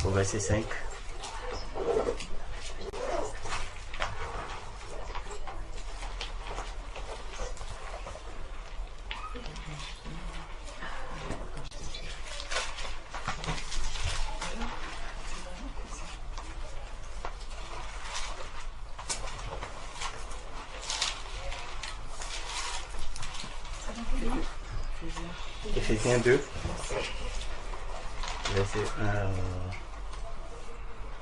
au verset 5. Éphésiens 2, verset 1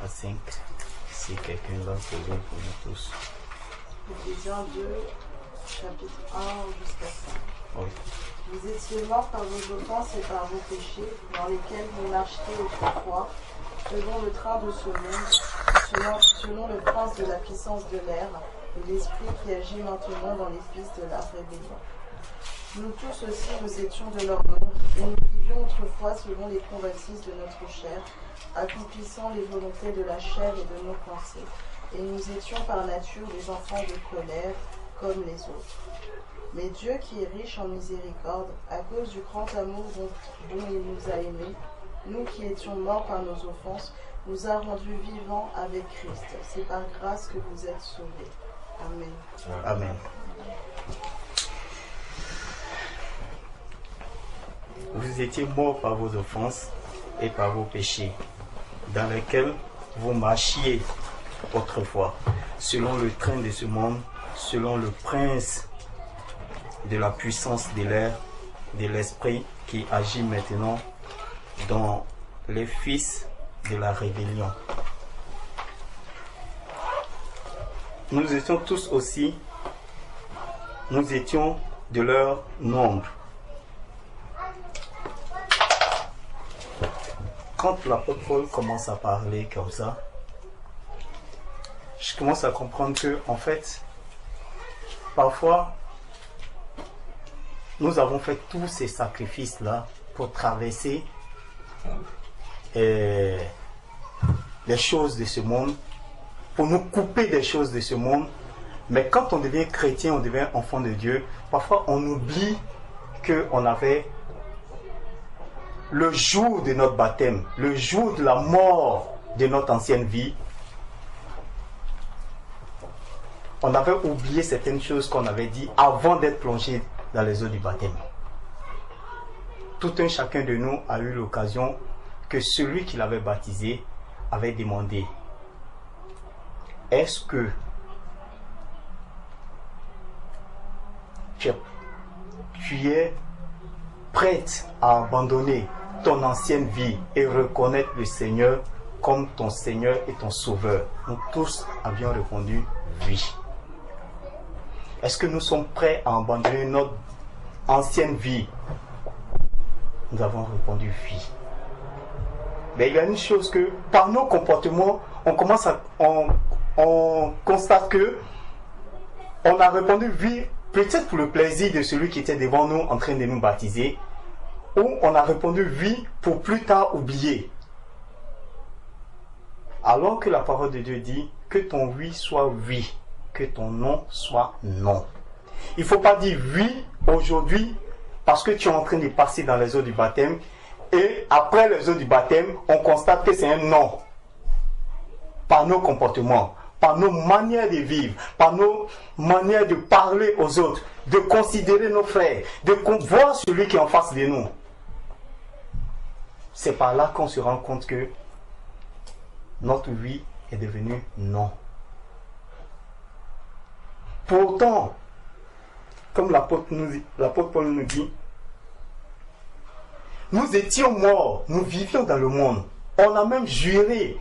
à 5. Si quelqu'un l'a trouvé pour nous tous. Éphésiens 2, chapitre 1 jusqu'à 5. Oui. Vous étiez morts par vos offenses et par vos péchés, dans lesquels vous marchiez autrefois, selon le train de ce monde, selon le prince de la puissance de l'air, et l'esprit qui agit maintenant dans les fils de la rébellion. Nous tous aussi, nous étions de leur nombre, et nous vivions autrefois selon les convoitises de notre chair, accomplissant les volontés de la chair et de nos pensées. Et nous étions par nature des enfants de colère, comme les autres. Mais Dieu, qui est riche en miséricorde, à cause du grand amour dont il nous a aimés, nous qui étions morts par nos offenses, nous a rendus vivants avec Christ. C'est par grâce que vous êtes sauvés. Amen. Amen. Vous étiez morts par vos offenses et par vos péchés, dans lesquels vous marchiez autrefois, selon le train de ce monde, selon le prince de la puissance de l'air, de l'esprit qui agit maintenant dans les fils de la rébellion. Nous étions tous aussi, nous étions de leur nombre. Quand l'apôtre Paul commence à parler comme ça, je commence à comprendre que, en fait, parfois, nous avons fait tous ces sacrifices-là pour traverser les choses de ce monde, pour nous couper des choses de ce monde. Mais quand on devient chrétien, on devient enfant de Dieu, parfois on oublie qu'on avait le jour de notre baptême, le jour de la mort de notre ancienne vie, on avait oublié certaines choses qu'on avait dit avant d'être plongé dans les eaux du baptême. Tout un chacun de nous a eu l'occasion que celui qui l'avait baptisé avait demandé: est-ce que tu es prête à abandonner ton ancienne vie et reconnaître le Seigneur comme ton Seigneur et ton Sauveur? Nous tous avions répondu oui. Est-ce que nous sommes prêts à abandonner notre ancienne vie? Nous avons répondu oui. Mais il y a une chose que, par nos comportements, on constate que on a répondu oui, peut-être pour le plaisir de celui qui était devant nous en train de nous baptiser, ou on a répondu oui pour plus tard oublier. Alors que la parole de Dieu dit que ton oui soit oui, que ton non soit non. Il ne faut pas dire oui aujourd'hui parce que tu es en train de passer dans les eaux du baptême et après les eaux du baptême, on constate que c'est un non. Par nos comportements, par nos manières de vivre, par nos manières de parler aux autres, de considérer nos frères, de voir celui qui est en face de nous. C'est par là qu'on se rend compte que notre oui est devenu non. Pourtant, comme l'apôtre Paul nous dit, nous étions morts, nous vivions dans le monde. On a même juré,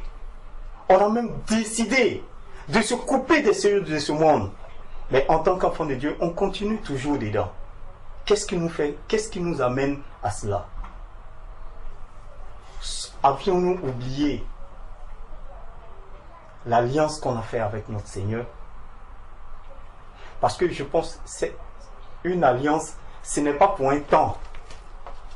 on a même décidé de se couper des cieux de ce monde. Mais en tant qu'enfant de Dieu, on continue toujours dedans. Qu'est-ce qui nous fait, qu'est-ce qui nous amène à cela? Avions-nous oublié l'alliance qu'on a faite avec notre Seigneur? Parce que je pense que c'est une alliance, ce n'est pas pour un temps.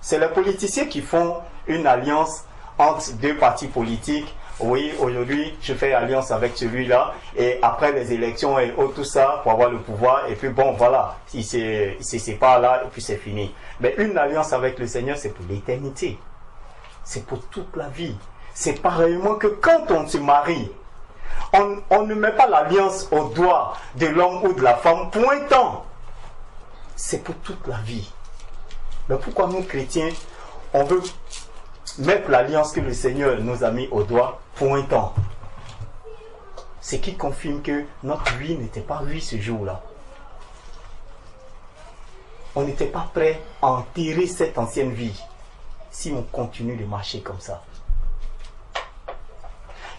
C'est les politiciens qui font une alliance entre deux partis politiques. Oui, aujourd'hui, je fais alliance avec celui-là, et après les élections et tout ça, pour avoir le pouvoir, et puis bon, voilà, il se sépare là, et puis c'est fini. Mais une alliance avec le Seigneur, c'est pour l'éternité. C'est pour toute la vie. C'est pareillement que quand on se marie, on ne met pas l'alliance au doigt de l'homme ou de la femme pointant. C'est pour toute la vie. Mais pourquoi nous chrétiens, on veut mettre l'alliance que le Seigneur nous a mis au doigt pointant? Ce qui confirme que notre vie n'était pas vie ce jour-là. On n'était pas prêt à enterrer cette ancienne vie si on continue de marcher comme ça.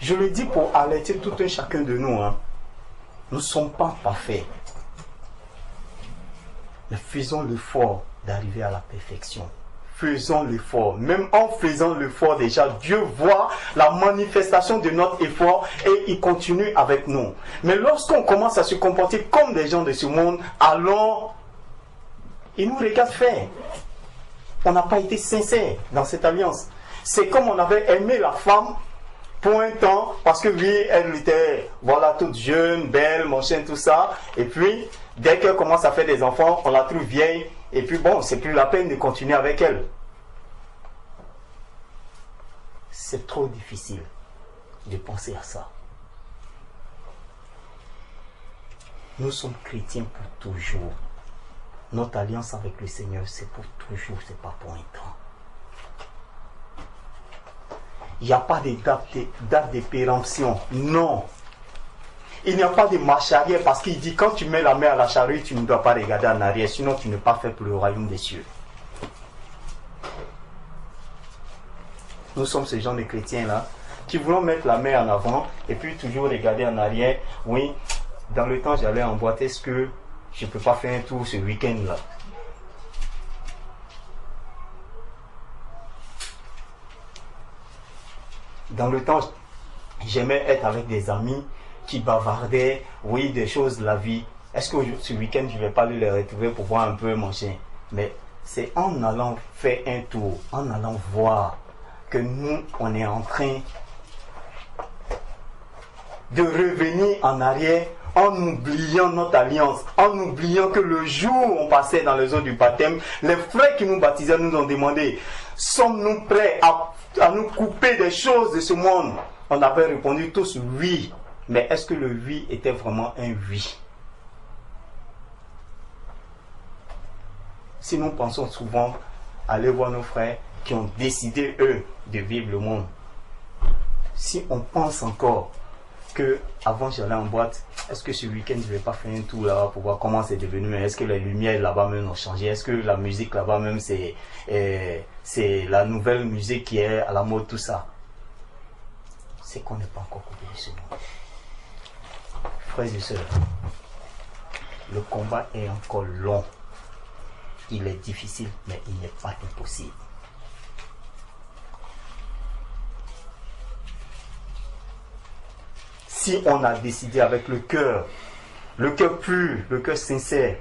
Je le dis pour alerter tout un chacun de nous. Nous ne sommes pas parfaits. Mais faisons l'effort d'arriver à la perfection. Faisons l'effort. Même en faisant l'effort déjà, Dieu voit la manifestation de notre effort et il continue avec nous. Mais lorsqu'on commence à se comporter comme des gens de ce monde, alors il nous regarde faire. On n'a pas été sincère dans cette alliance. C'est comme on avait aimé la femme pour un temps, parce que oui, elle était, voilà, toute jeune, belle, machin, tout ça. Et puis, dès qu'elle commence à faire des enfants, on la trouve vieille. Et puis bon, c'est plus la peine de continuer avec elle. C'est trop difficile de penser à ça. Nous sommes chrétiens pour toujours. Notre alliance avec le Seigneur, c'est pour toujours, c'est pas pour un temps. Il n'y a pas de date de péremption. Non. Il n'y a pas de marche arrière parce qu'il dit quand tu mets la main à la charrue, tu ne dois pas regarder en arrière, sinon tu n'es pas fait pour le royaume des cieux. Nous sommes ce genre de chrétiens-là qui voulons mettre la main en avant et puis toujours regarder en arrière. Oui, dans le temps j'allais en boîte, est-ce que je ne peux pas faire un tour ce week-end-là? Dans le temps, j'aimais être avec des amis qui bavardaient, oui, des choses de la vie. Est-ce que ce week-end, je ne vais pas les retrouver pour voir un peu manger? Mais c'est en allant faire un tour, en allant voir que nous, on est en train de revenir en arrière en oubliant notre alliance, en oubliant que le jour où on passait dans les eaux du baptême, les frères qui nous baptisaient nous ont demandé, sommes-nous prêts à nous couper des choses de ce monde? On avait répondu tous oui. Mais est-ce que le oui était vraiment un oui? Si nous pensons souvent aller voir nos frères qui ont décidé, eux, de vivre le monde, si on pense encore que avant j'allais en boîte, est-ce que ce week-end je ne vais pas faire un tour là-bas pour voir comment c'est devenu? Est-ce que les lumières là-bas même ont changé? Est-ce que la musique là-bas même c'est la nouvelle musique qui est à la mode, tout ça? C'est qu'on n'est pas encore coupé de ce monde. Frères et sœurs, le combat est encore long. Il est difficile, mais il n'est pas impossible. Si on a décidé avec le cœur pur, le cœur sincère,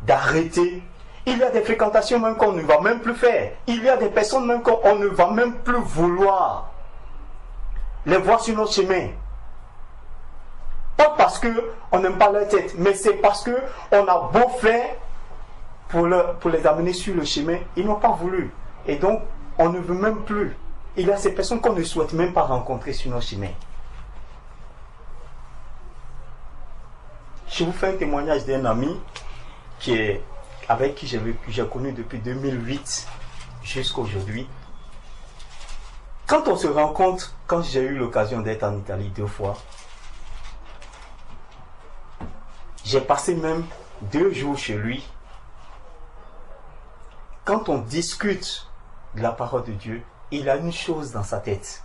d'arrêter, il y a des fréquentations même qu'on ne va même plus faire. Il y a des personnes même qu'on ne va même plus vouloir les voir sur notre chemin. Pas parce qu'on n'aime pas leur tête, mais c'est parce qu'on a beau faire pour les amener sur le chemin, ils n'ont pas voulu. Et donc, on ne veut même plus. Il y a ces personnes qu'on ne souhaite même pas rencontrer sur notre chemin. Je vous fais un témoignage d'un ami avec qui j'ai connu depuis 2008 jusqu'à aujourd'hui. Quand on se rencontre, quand j'ai eu l'occasion d'être en Italie 2 fois, j'ai passé même 2 jours chez lui. Quand on discute de la parole de Dieu, il a une chose dans sa tête.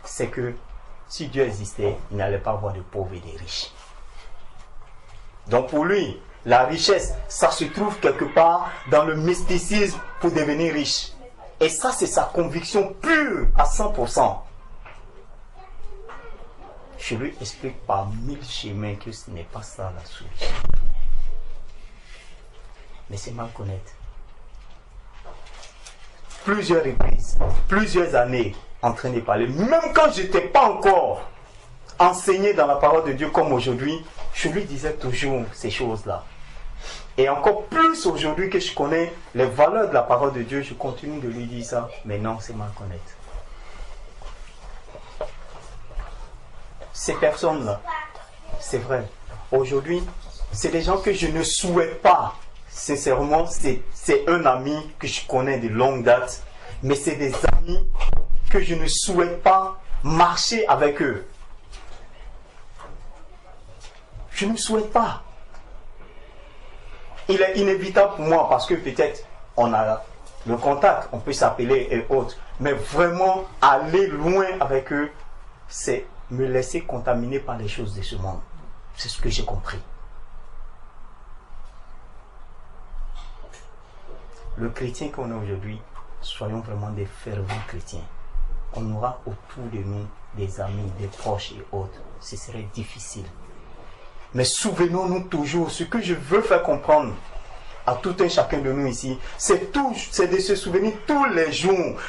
C'est que si Dieu existait, il n'allait pas avoir de pauvres et de riches. Donc pour lui, la richesse, ça se trouve quelque part dans le mysticisme pour devenir riche. Et ça, c'est sa conviction pure à 100%. Je lui explique par 1000 chemins que ce n'est pas ça la solution. Mais c'est mal connaître. Plusieurs reprises, plusieurs années en train de parler. Même quand je n'étais pas encore enseigné dans la parole de Dieu comme aujourd'hui, je lui disais toujours ces choses-là. Et encore plus aujourd'hui que je connais les valeurs de la parole de Dieu, je continue de lui dire ça. Mais non, c'est mal connaître. ces personnes-là, c'est vrai, aujourd'hui, c'est des gens que je ne souhaite pas. Sincèrement, c'est un ami que je connais de longue date, mais c'est des amis que je ne souhaite pas marcher avec eux. Je ne souhaite pas. Il est inévitable pour moi parce que peut-être on a le contact, on peut s'appeler et autres, mais vraiment aller loin avec eux, c'est me laisser contaminer par les choses de ce monde. C'est ce que j'ai compris. Le chrétien qu'on est aujourd'hui, soyons vraiment des fervents chrétiens. On aura autour de nous des amis, des proches et autres. Ce serait difficile. Mais souvenons-nous toujours, ce que je veux faire comprendre à tout un chacun de nous ici, c'est de se souvenir tous les jours,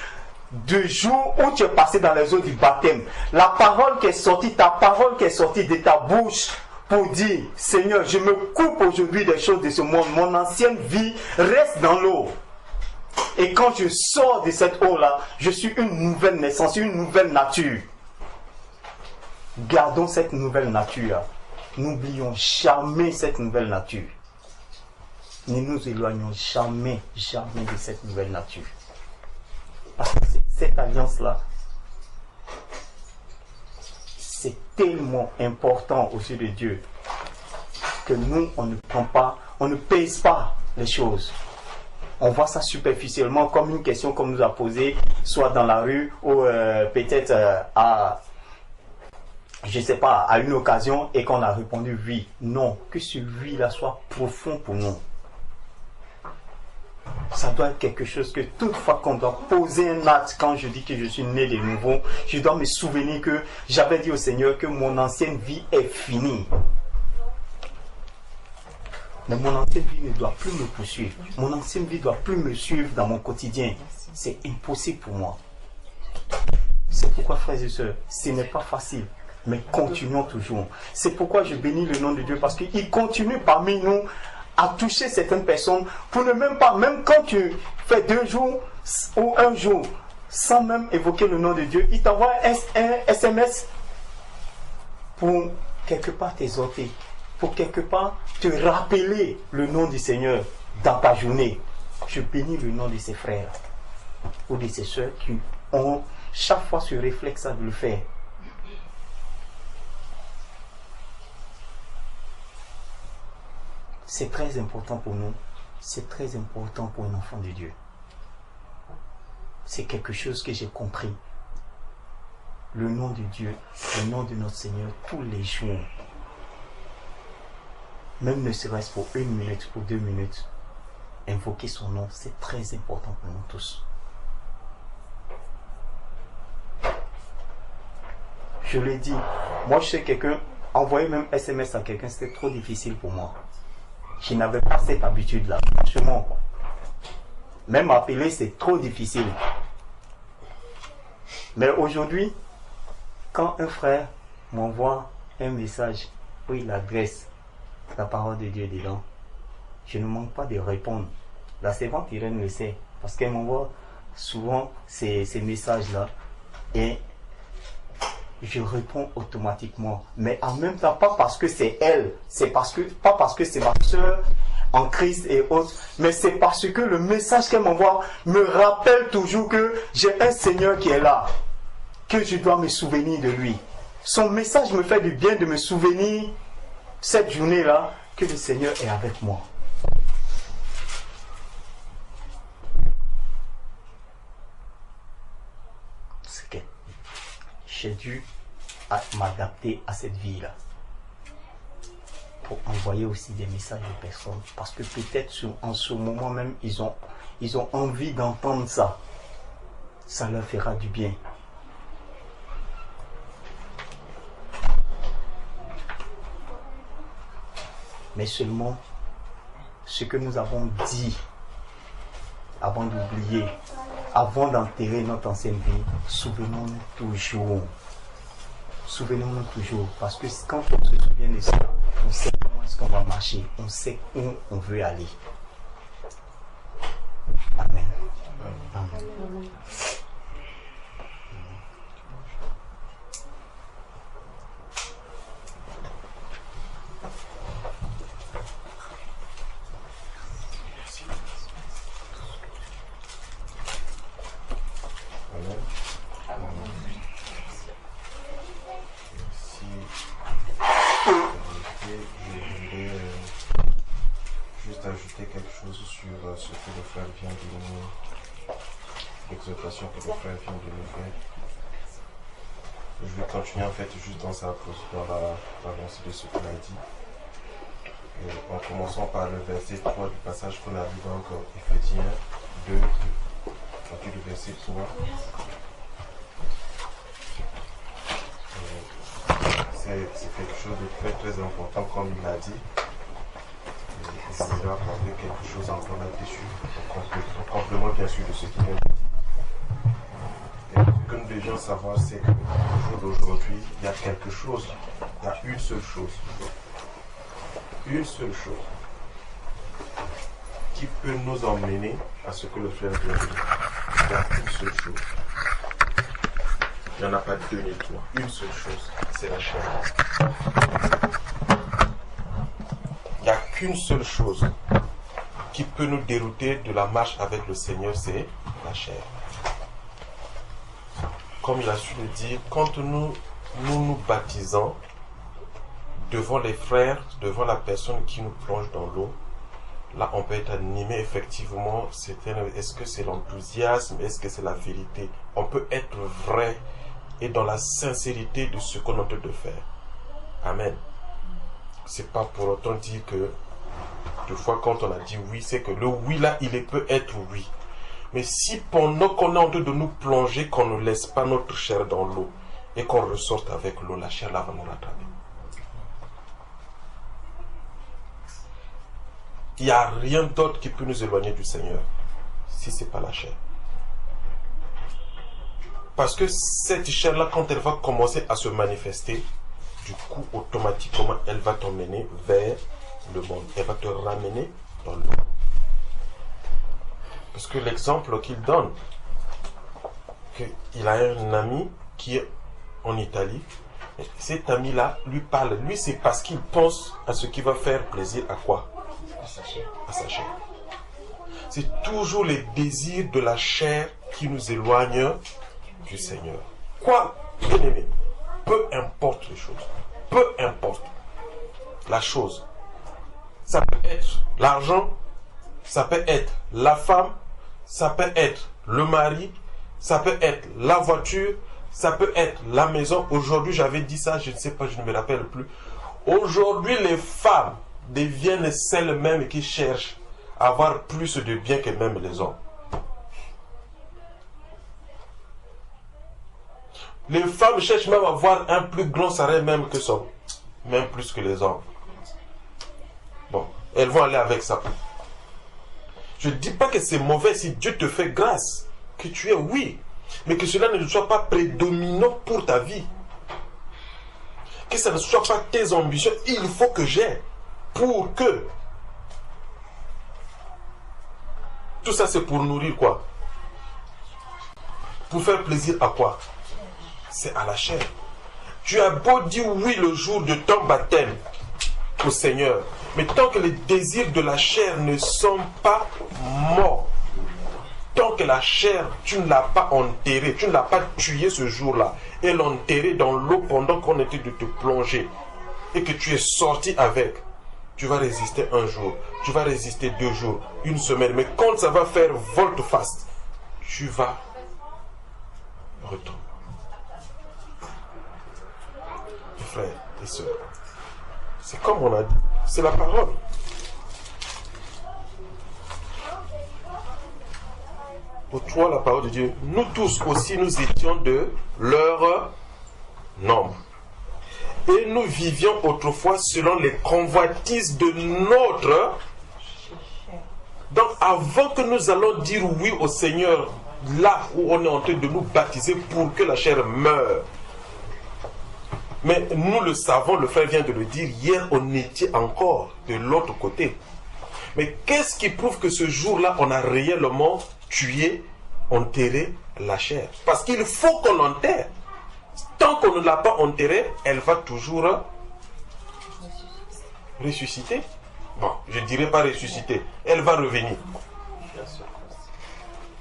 du jour où tu es passé dans les eaux du baptême. La parole qui est sortie, ta parole qui est sortie de ta bouche pour dire, Seigneur, je me coupe aujourd'hui des choses de ce monde. Mon ancienne vie reste dans l'eau. Et quand je sors de cette eau-là, je suis une nouvelle naissance, une nouvelle nature. Gardons cette nouvelle nature. N'oublions jamais cette nouvelle nature. Ne nous éloignons jamais, jamais de cette nouvelle nature. Parce que cette alliance-là, c'est tellement important aux yeux de Dieu que nous, on ne prend pas, on ne pèse pas les choses. On voit ça superficiellement comme une question qu'on nous a posée, soit dans la rue ou peut-être à, je ne sais pas, à une occasion et qu'on a répondu oui. Non, que ce oui-là soit profond pour nous. Ça doit être quelque chose que toutefois qu'on doit poser un acte, quand je dis que je suis né de nouveau, je dois me souvenir que j'avais dit au Seigneur que mon ancienne vie est finie. Mais mon ancienne vie ne doit plus me poursuivre. Mon ancienne vie ne doit plus me suivre dans mon quotidien. C'est impossible pour moi. C'est pourquoi, frères et sœurs, ce n'est pas facile. Mais continuons toujours. C'est pourquoi je bénis le nom de Dieu, parce qu'il continue parmi nous à toucher certaines personnes pour ne même pas, même quand tu fais 2 jours ou 1 jour sans même évoquer le nom de Dieu, il t'envoie un SMS pour quelque part t'exhorter, pour quelque part te rappeler le nom du Seigneur dans ta journée. Je bénis le nom de ses frères ou de ses soeurs qui ont chaque fois ce réflexe de le faire. C'est très important pour nous, c'est très important pour un enfant de Dieu. C'est quelque chose que j'ai compris. Le nom de Dieu, le nom de notre Seigneur, tous les jours. Même ne serait-ce pour 1 minute ou 2 minutes, invoquer son nom, c'est très important pour nous tous. Je l'ai dit, moi je sais quelqu'un, envoyer même SMS à quelqu'un, c'était trop difficile pour moi. Je n'avais pas cette habitude-là, franchement. Même appeler, c'est trop difficile. Mais aujourd'hui, quand un frère m'envoie un message où il adresse la parole de Dieu dedans, je ne manque pas de répondre. La servante Irène le sait, parce qu'elle m'envoie souvent ces messages-là et je réponds automatiquement. Mais en même temps, pas parce que c'est elle, pas parce que c'est ma soeur en Christ et autres, mais c'est parce que le message qu'elle m'envoie me rappelle toujours que j'ai un Seigneur qui est là, que je dois me souvenir de lui. Son message me fait du bien de me souvenir cette journée-là que le Seigneur est avec moi. C'est que j'ai dû m'adapter à cette vie-là pour envoyer aussi des messages aux personnes, parce que peut-être en ce moment même ils ont envie d'entendre ça. Ça leur fera du bien. Mais seulement ce que nous avons dit avant d'oublier, avant d'enterrer notre ancienne vie, souvenons-nous toujours. Souvenons-nous toujours, parce que quand on se souvient de ça, on sait comment est-ce qu'on va marcher, on sait où on veut aller. Amen. Amen. frère vient de nous, l'exhortation que le frère vient de nous faire. Je vais continuer en fait juste dans l'avancée de ce qu'il a dit. En commençant par le verset 3 du passage qu'on a vu donc Éphésiens 2, le verset 3. C'est quelque chose de très très important comme il l'a dit. Et je vais apporter quelque chose encore là-dessus, en complément bien sûr de ce qu'il vient de dire. Et ce que nous devions savoir, c'est qu'au jour d'aujourd'hui, il y a quelque chose, il y a une seule chose qui peut nous emmener à ce que le frère vient de dire. Il y a une seule chose. Il n'y en a pas deux ni trois. Une seule chose, c'est la chair. Il n'y a qu'une seule chose qui peut nous dérouter de la marche avec le Seigneur, c'est la chair. Comme il a su le dire, quand nous baptisons devant les frères, devant la personne qui nous plonge dans l'eau, là on peut être animé effectivement. Est-ce que c'est l'enthousiasme? Est-ce que c'est la vérité? On peut être vrai et dans la sincérité de ce qu'on est en train de faire. Amen. C'est pas pour autant dire que deux fois quand on a dit oui, c'est que le oui là, il peut être oui. Mais si pendant qu'on est en train de nous plonger, qu'on ne laisse pas notre chair dans l'eau et qu'on ressorte avec l'eau, la chair là va nous rattraper. Il n'y a rien d'autre qui peut nous éloigner du Seigneur si ce n'est pas la chair. Parce que cette chair-là, quand elle va commencer à se manifester, du coup, automatiquement, elle va t'emmener vers le monde. Elle va te ramener dans le monde. Parce que l'exemple qu'il donne, qu'il a un ami qui est en Italie, et cet ami-là lui parle. Lui, c'est parce qu'il pense à ce qui va faire plaisir à quoi? À sa chair. C'est toujours les désirs de la chair qui nous éloignent du Seigneur. Quoi, bien aimé, peu importe les choses, peu importe la chose, ça peut être l'argent, ça peut être la femme, ça peut être le mari, ça peut être la voiture, ça peut être la maison. Aujourd'hui, j'avais dit ça, je ne sais pas, je ne me rappelle plus. Aujourd'hui, les femmes deviennent celles-mêmes qui cherchent à avoir plus de biens que même les hommes. Les femmes cherchent même à avoir un plus grand salaire même que ça, même plus que les hommes. Bon, elles vont aller avec ça. Je ne dis pas que c'est mauvais si Dieu te fait grâce, que tu es oui, mais que cela ne soit pas prédominant pour ta vie. Que ça ne soit pas tes ambitions. Il faut que j'ai pour que. Tout ça c'est pour nourrir quoi? Pour faire plaisir à quoi? C'est à la chair. Tu as beau dire oui le jour de ton baptême au Seigneur, mais tant que les désirs de la chair ne sont pas morts, tant que la chair, tu ne l'as pas enterrée, tu ne l'as pas tuée ce jour-là, et l'enterrée dans l'eau pendant qu'on était de te plonger, et que tu es sorti avec, tu vas résister un jour, tu vas résister 2 jours, 1 semaine, mais quand ça va faire volte-face, tu vas retomber. Frères et sœurs, c'est comme on a dit, c'est la parole. Pour toi, la parole de Dieu, nous tous aussi, nous étions de leur nombre. Et nous vivions autrefois selon les convoitises de notre. Donc, avant que nous allons dire oui au Seigneur, là où on est en train de nous baptiser pour que la chair meure. Mais nous le savons, le frère vient de le dire, hier on était encore de l'autre côté. Mais qu'est-ce qui prouve que ce jour-là, on a réellement tué, enterré la chair? Parce qu'il faut qu'on l'enterre. Tant qu'on ne l'a pas enterrée, elle va toujours ressusciter. Bon, je ne dirais pas ressusciter, elle va revenir.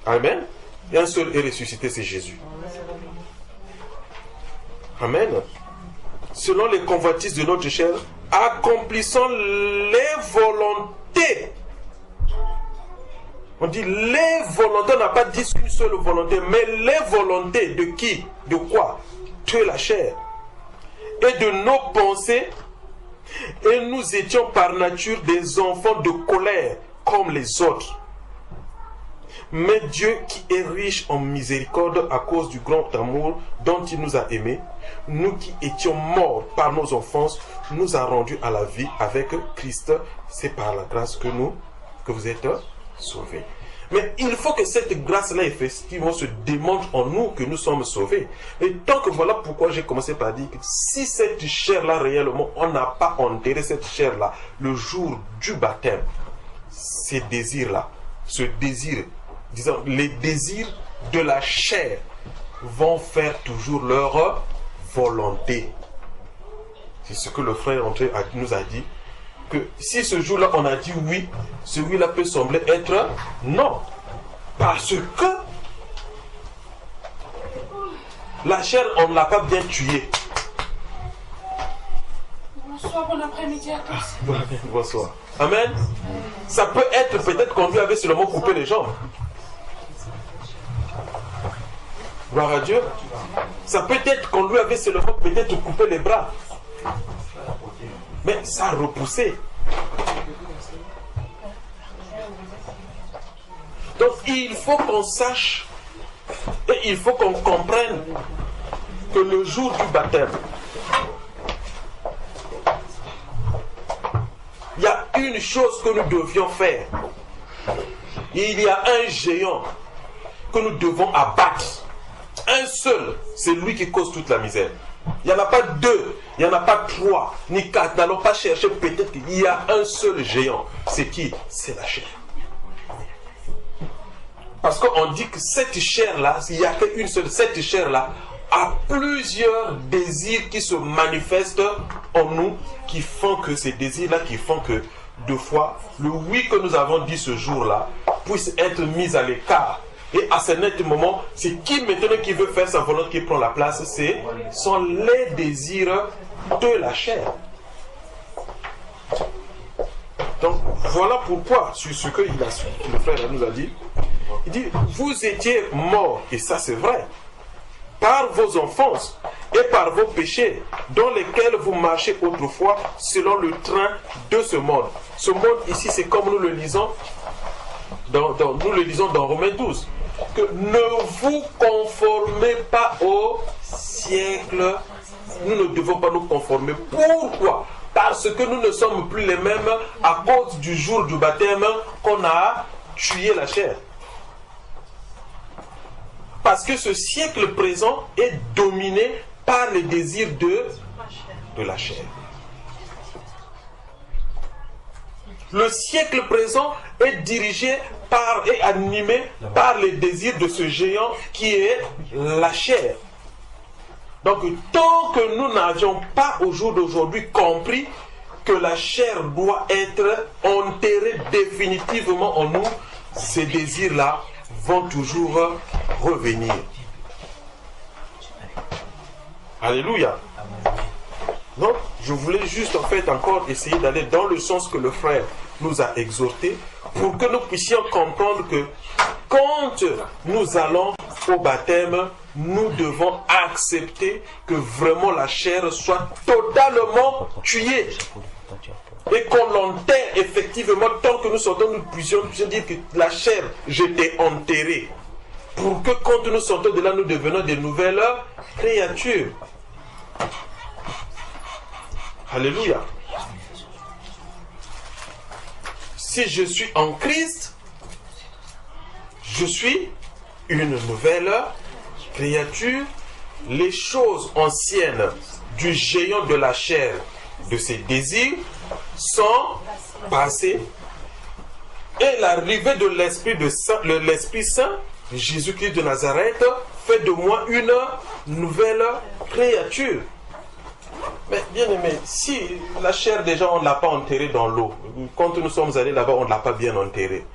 Amen. Et un seul est ressuscité, c'est Jésus. Amen. Selon les convoitises de notre chair, accomplissant les volontés. On dit les volontés, on n'a pas dit qu'une seule volonté, mais les volontés de qui? De quoi? De la chair. Et de nos pensées. Et nous étions par nature des enfants de colère, comme les autres. Mais Dieu qui est riche en miséricorde à cause du grand amour dont il nous a aimés, nous qui étions morts par nos offenses, nous a rendus à la vie avec Christ. C'est par la grâce que vous êtes sauvés. Mais il faut que cette grâce-là, effectivement, se démontre en nous que nous sommes sauvés. Et tant que voilà pourquoi j'ai commencé par dire que si cette chair-là, réellement, on n'a pas enterré cette chair-là le jour du baptême, ces désirs-là, ce désir, disons, les désirs de la chair vont faire toujours leur volonté. C'est ce que le frère André nous a dit. Que si ce jour-là on a dit oui, ce oui-là peut sembler être non. Parce que la chair, on ne l'a pas bien tuée. Bonsoir, bon après-midi à tous. Bonsoir. Amen. Ça peut être peut-être qu'on lui avait seulement coupé les jambes. Gloire à Dieu. Ça peut être qu'on lui avait seulement peut-être coupé les bras. Mais ça a repoussé. Donc il faut qu'on sache et il faut qu'on comprenne que le jour du baptême, il y a une chose que nous devions faire. Il y a un géant que nous devons abattre. Un seul, c'est lui qui cause toute la misère. Il n'y en a pas deux, il n'y en a pas trois, ni quatre. N'allons pas chercher, peut-être qu'il y a un seul géant. C'est qui? C'est la chair. Parce qu'on dit que cette chair-là, il n'y a qu'une seule, cette chair-là a plusieurs désirs qui se manifestent en nous, qui font que ces désirs-là, qui font que, deux fois, le oui que nous avons dit ce jour-là, puisse être mis à l'écart. Et à ce net moment, c'est qui maintenant qui veut faire sa volonté qui prend la place, sont les désirs de la chair. Donc voilà pourquoi, sur ce que le frère nous a dit, il dit, vous étiez morts, et ça c'est vrai, par vos offenses et par vos péchés, dans lesquels vous marchez autrefois selon le train de ce monde. Ce monde ici, c'est comme nous le lisons dans Romains 12. Que ne vous conformez pas au siècle. Nous ne devons pas nous conformer. Pourquoi? Parce que nous ne sommes plus les mêmes à cause du jour du baptême qu'on a tué la chair. Parce que ce siècle présent est dominé par les désirs de la chair. Le siècle présent est dirigé et animé par les désirs de ce géant qui est la chair. Donc, tant que nous n'avions pas au jour d'aujourd'hui compris que la chair doit être enterrée définitivement en nous, ces désirs-là vont toujours revenir. Alléluia. Donc, je voulais juste en fait encore essayer d'aller dans le sens que le frère nous a exhorté pour que nous puissions comprendre que quand nous allons au baptême, nous devons accepter que vraiment la chair soit totalement tuée et qu'on l'enterre effectivement tant que nous sortons, nous puissions dire que la chair, je t'ai enterrée, pour que quand nous sortons de là, nous devenons des nouvelles créatures. Alléluia. Si je suis en Christ, je suis une nouvelle créature. Les choses anciennes du géant de la chair, de ses désirs, sont passées. Et l'arrivée de l'Esprit Saint, Jésus-Christ de Nazareth, fait de moi une nouvelle créature. Mais bien aimé, si la chair déjà on ne l'a pas enterrée dans l'eau, quand nous sommes allés là-bas on ne l'a pas bien enterrée,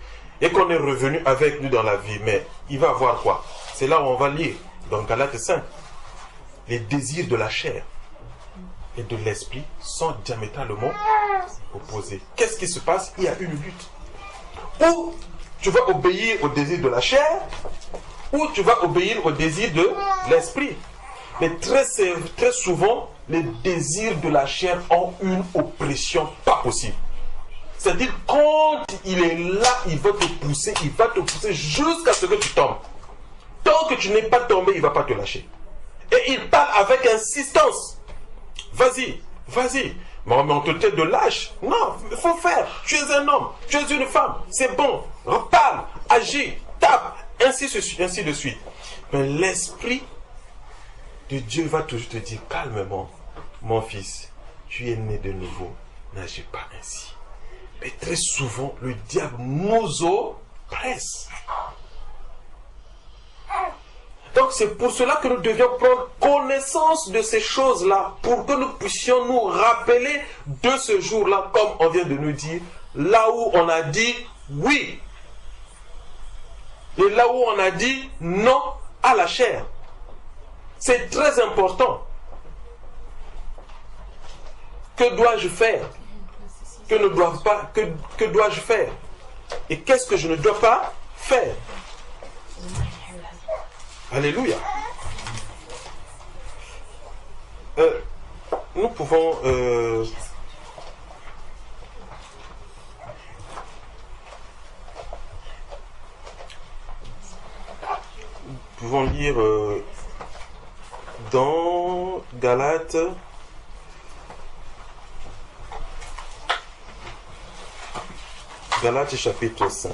et qu'on est revenu avec nous dans la vie, mais il va avoir quoi? C'est là où on va lire, dans Galates 5, les désirs de la chair et de l'esprit sont diamétralement opposés. Qu'est-ce qui se passe? Il y a une lutte. Ou tu vas obéir au désir de la chair ou tu vas obéir au désir de l'esprit. Mais très souvent, les désirs de la chair ont une oppression pas possible. C'est-à-dire, quand il est là, il va te pousser jusqu'à ce que tu tombes. Tant que tu n'es pas tombé, il ne va pas te lâcher. Et il parle avec insistance. Vas-y, vas-y. Mais on te traite de lâche. Non, il faut faire. Tu es un homme, tu es une femme. C'est bon. Reparle, agis, tape, ainsi de suite. Mais l'esprit de Dieu va toujours te dire, calmement, mon fils, tu es né de nouveau. N'agis pas ainsi. Mais très souvent, le diable nous oppresse. Donc c'est pour cela que nous devions prendre connaissance de ces choses-là, pour que nous puissions nous rappeler de ce jour-là, comme on vient de nous dire, là où on a dit oui, et là où on a dit non à la chair. C'est très important. Que dois-je faire? Que ne dois pas, que dois-je faire? Et qu'est-ce que je ne dois pas faire? Alléluia. Nous pouvons lire dans Galates chapitre 5.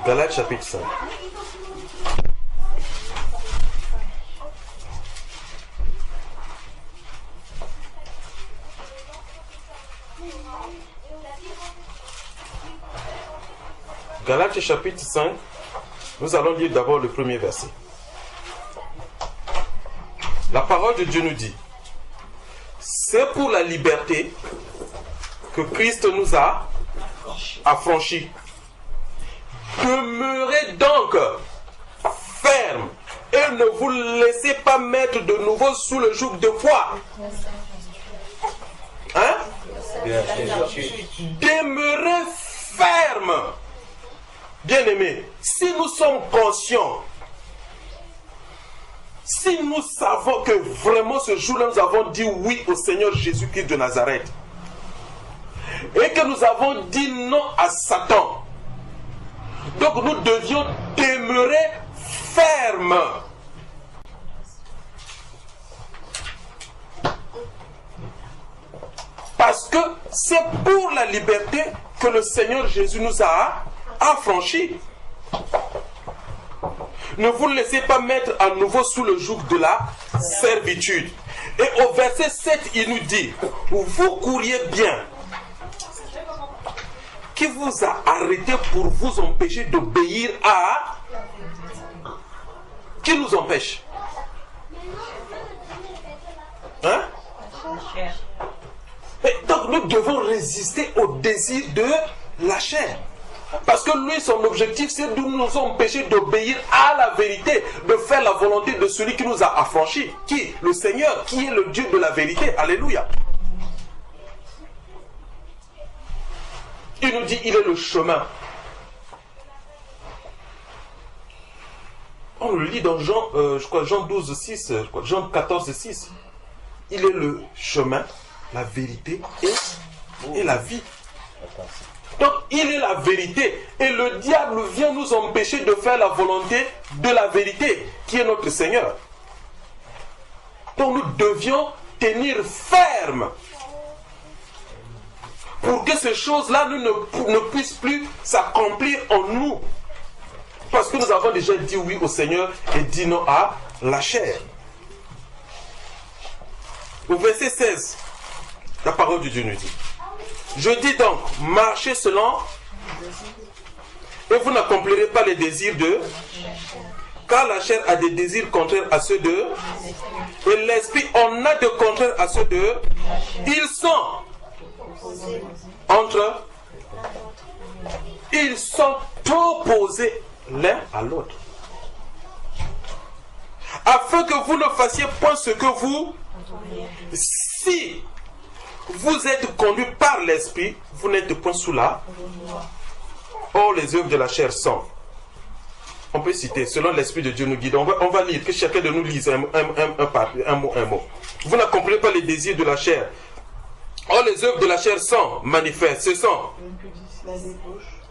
Galates chapitre 5. Galates chapitre 5, nous allons lire d'abord le premier verset. La parole de Dieu nous dit, c'est pour la liberté que Christ nous a affranchis. Demeurez donc ferme et ne vous laissez pas mettre de nouveau sous le joug de quoi? Hein? Demeurez ferme. Bien-aimés, si nous sommes conscients, si nous savons que vraiment ce jour-là nous avons dit oui au Seigneur Jésus-Christ de Nazareth et que nous avons dit non à Satan, donc nous devions demeurer fermes. Parce que c'est pour la liberté que le Seigneur Jésus nous a affranchis. Ne vous laissez pas mettre à nouveau sous le joug de la servitude. Et au verset 7, il nous dit, vous couriez bien. Qui vous a arrêté pour vous empêcher d'obéir à... Qui nous empêche? Hein? Et donc nous devons résister au désir de la chair. Parce que lui, son objectif, c'est de nous empêcher d'obéir à la vérité, de faire la volonté de celui qui nous a affranchis. Qui? Le Seigneur, qui est le Dieu de la vérité. Alléluia. Il nous dit, il est le chemin. On le lit dans Jean, Jean 12, 6, Jean 14, 6. Il est le chemin, la vérité et la vie. Donc, il est la vérité. Et le diable vient nous empêcher de faire la volonté de la vérité, qui est notre Seigneur. Donc, nous devions tenir ferme pour que ces choses-là ne puissent plus s'accomplir en nous. Parce que nous avons déjà dit oui au Seigneur et dit non à la chair. Au verset 16, la parole de Dieu nous dit, je dis donc, marchez selon, et vous n'accomplirez pas les désirs de, car la chair a des désirs contraires à ceux de, et l'esprit en a de contraires à ceux de, ils sont Ils sont opposés l'un à l'autre. Afin que vous ne fassiez point ce que vous... Si vous êtes conduits par l'esprit, vous n'êtes point sous la... Or, les œuvres de la chair sont... On peut citer, selon l'esprit de Dieu nous guide. On va lire, que chacun de nous lise un mot. Vous n'accomplissez pas les désirs de la chair. Or, les œuvres de la chair sont manifestes. Ce sont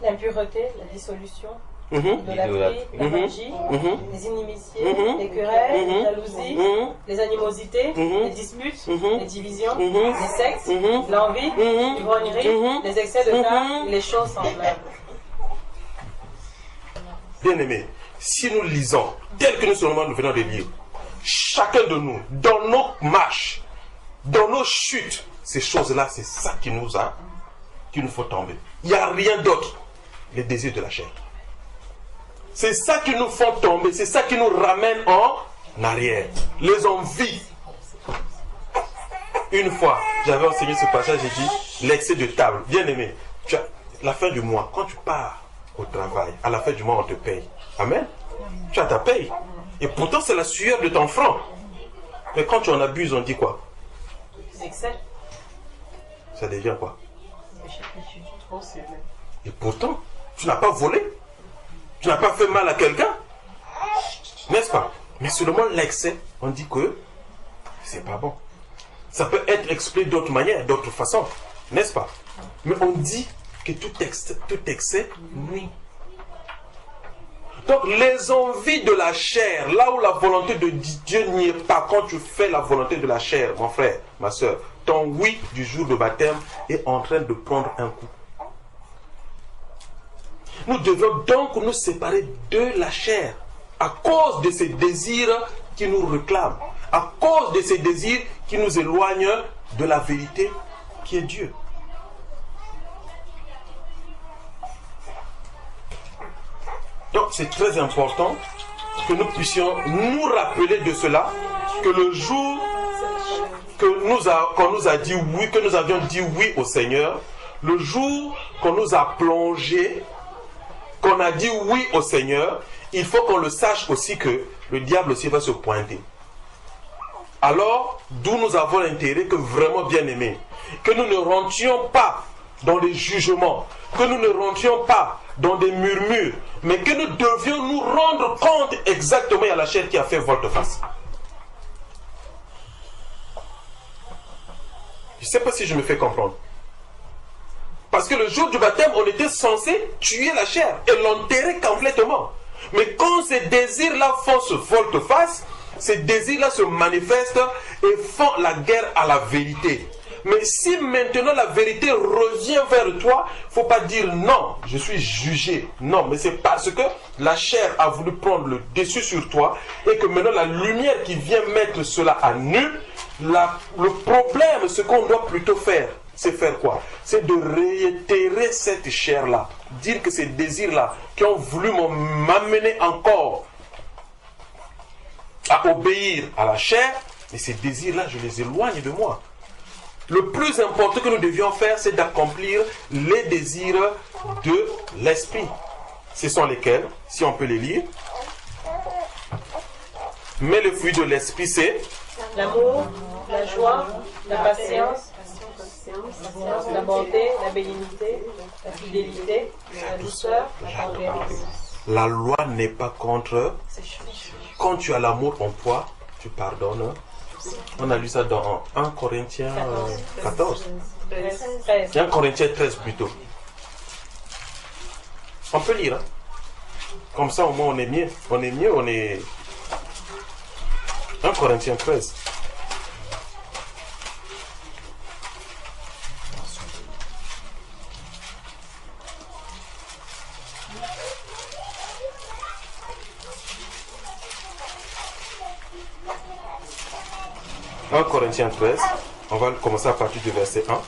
l'impureté, la dissolution, l'idolâtrie, la magie, les inimitiés, les querelles, les jalousies, les animosités, les disputes, les divisions, les sectes, l'envie, l'ivrognerie, les excès de cœur et les choses semblables. Bien-aimés, si nous lisons, tel que nous venons de lire, chacun de nous, dans nos marches, dans nos chutes, ces choses-là, c'est ça qu'il nous faut tomber. Il n'y a rien d'autre. Les désirs de la chair. C'est ça qui nous font tomber, c'est ça qui nous ramène en arrière. Les envies. Une fois, j'avais enseigné ce passage, j'ai dit, l'excès de table. Bien-aimé, la fin du mois, quand tu pars au travail, à la fin du mois, on te paye. Amen. Tu as ta paye. Et pourtant, c'est la sueur de ton front. Mais quand tu en abuses, on dit quoi? Excès. Ça devient quoi? Et pourtant, tu n'as pas volé. Tu n'as pas fait mal à quelqu'un. N'est-ce pas? Mais seulement l'excès, on dit que c'est pas bon. Ça peut être expliqué d'autres manières, d'autres façons. N'est-ce pas? Mais on dit que tout excès nuit. Donc les envies de la chair, là où la volonté de Dieu n'y est pas, quand tu fais la volonté de la chair, mon frère, ma soeur, ton oui du jour de baptême est en train de prendre un coup. Nous devons donc nous séparer de la chair à cause de ces désirs qui nous réclament, à cause de ces désirs qui nous éloignent de la vérité qui est Dieu. Donc c'est très important que nous puissions nous rappeler de cela, que le jour qu'on nous a dit oui, que nous avions dit oui au Seigneur, le jour qu'on nous a plongé, qu'on a dit oui au Seigneur, il faut qu'on le sache aussi que le diable aussi va se pointer. Alors, d'où nous avons l'intérêt que vraiment bien aimé, que nous ne rentrions pas dans les jugements, que nous ne rentrions pas dans des murmures, mais que nous devions nous rendre compte exactement à la chair qui a fait volte-face. Je ne sais pas si je me fais comprendre. Parce que le jour du baptême, on était censé tuer la chair et l'enterrer complètement. Mais quand ces désirs-là font ce volte-face, ces désirs-là se manifestent et font la guerre à la vérité. Mais si maintenant la vérité revient vers toi, il ne faut pas dire non, je suis jugé. Non, mais c'est parce que la chair a voulu prendre le dessus sur toi et que maintenant la lumière qui vient mettre cela à nu, le problème, ce qu'on doit plutôt faire, c'est faire quoi? C'est de réitérer cette chair-là. Dire que ces désirs-là qui ont voulu m'amener encore à obéir à la chair, mais ces désirs-là, je les éloigne de moi. Le plus important que nous devions faire, c'est d'accomplir les désirs de l'esprit. Ce sont lesquels, si on peut les lire. Mais le fruit de l'esprit, c'est l'amour, la joie, la patience, la bonté, la bénignité, la fidélité, la douceur, la tendresse. La loi n'est pas contre. Quand tu as l'amour en toi, tu pardonnes. On a lu ça dans 1 Corinthiens 14. 1 Corinthiens 13 plutôt. On peut lire. Hein? Comme ça au moins on est mieux. On est 1 Corinthiens 13. Corinthiens 13, on va commencer à partir du verset 1.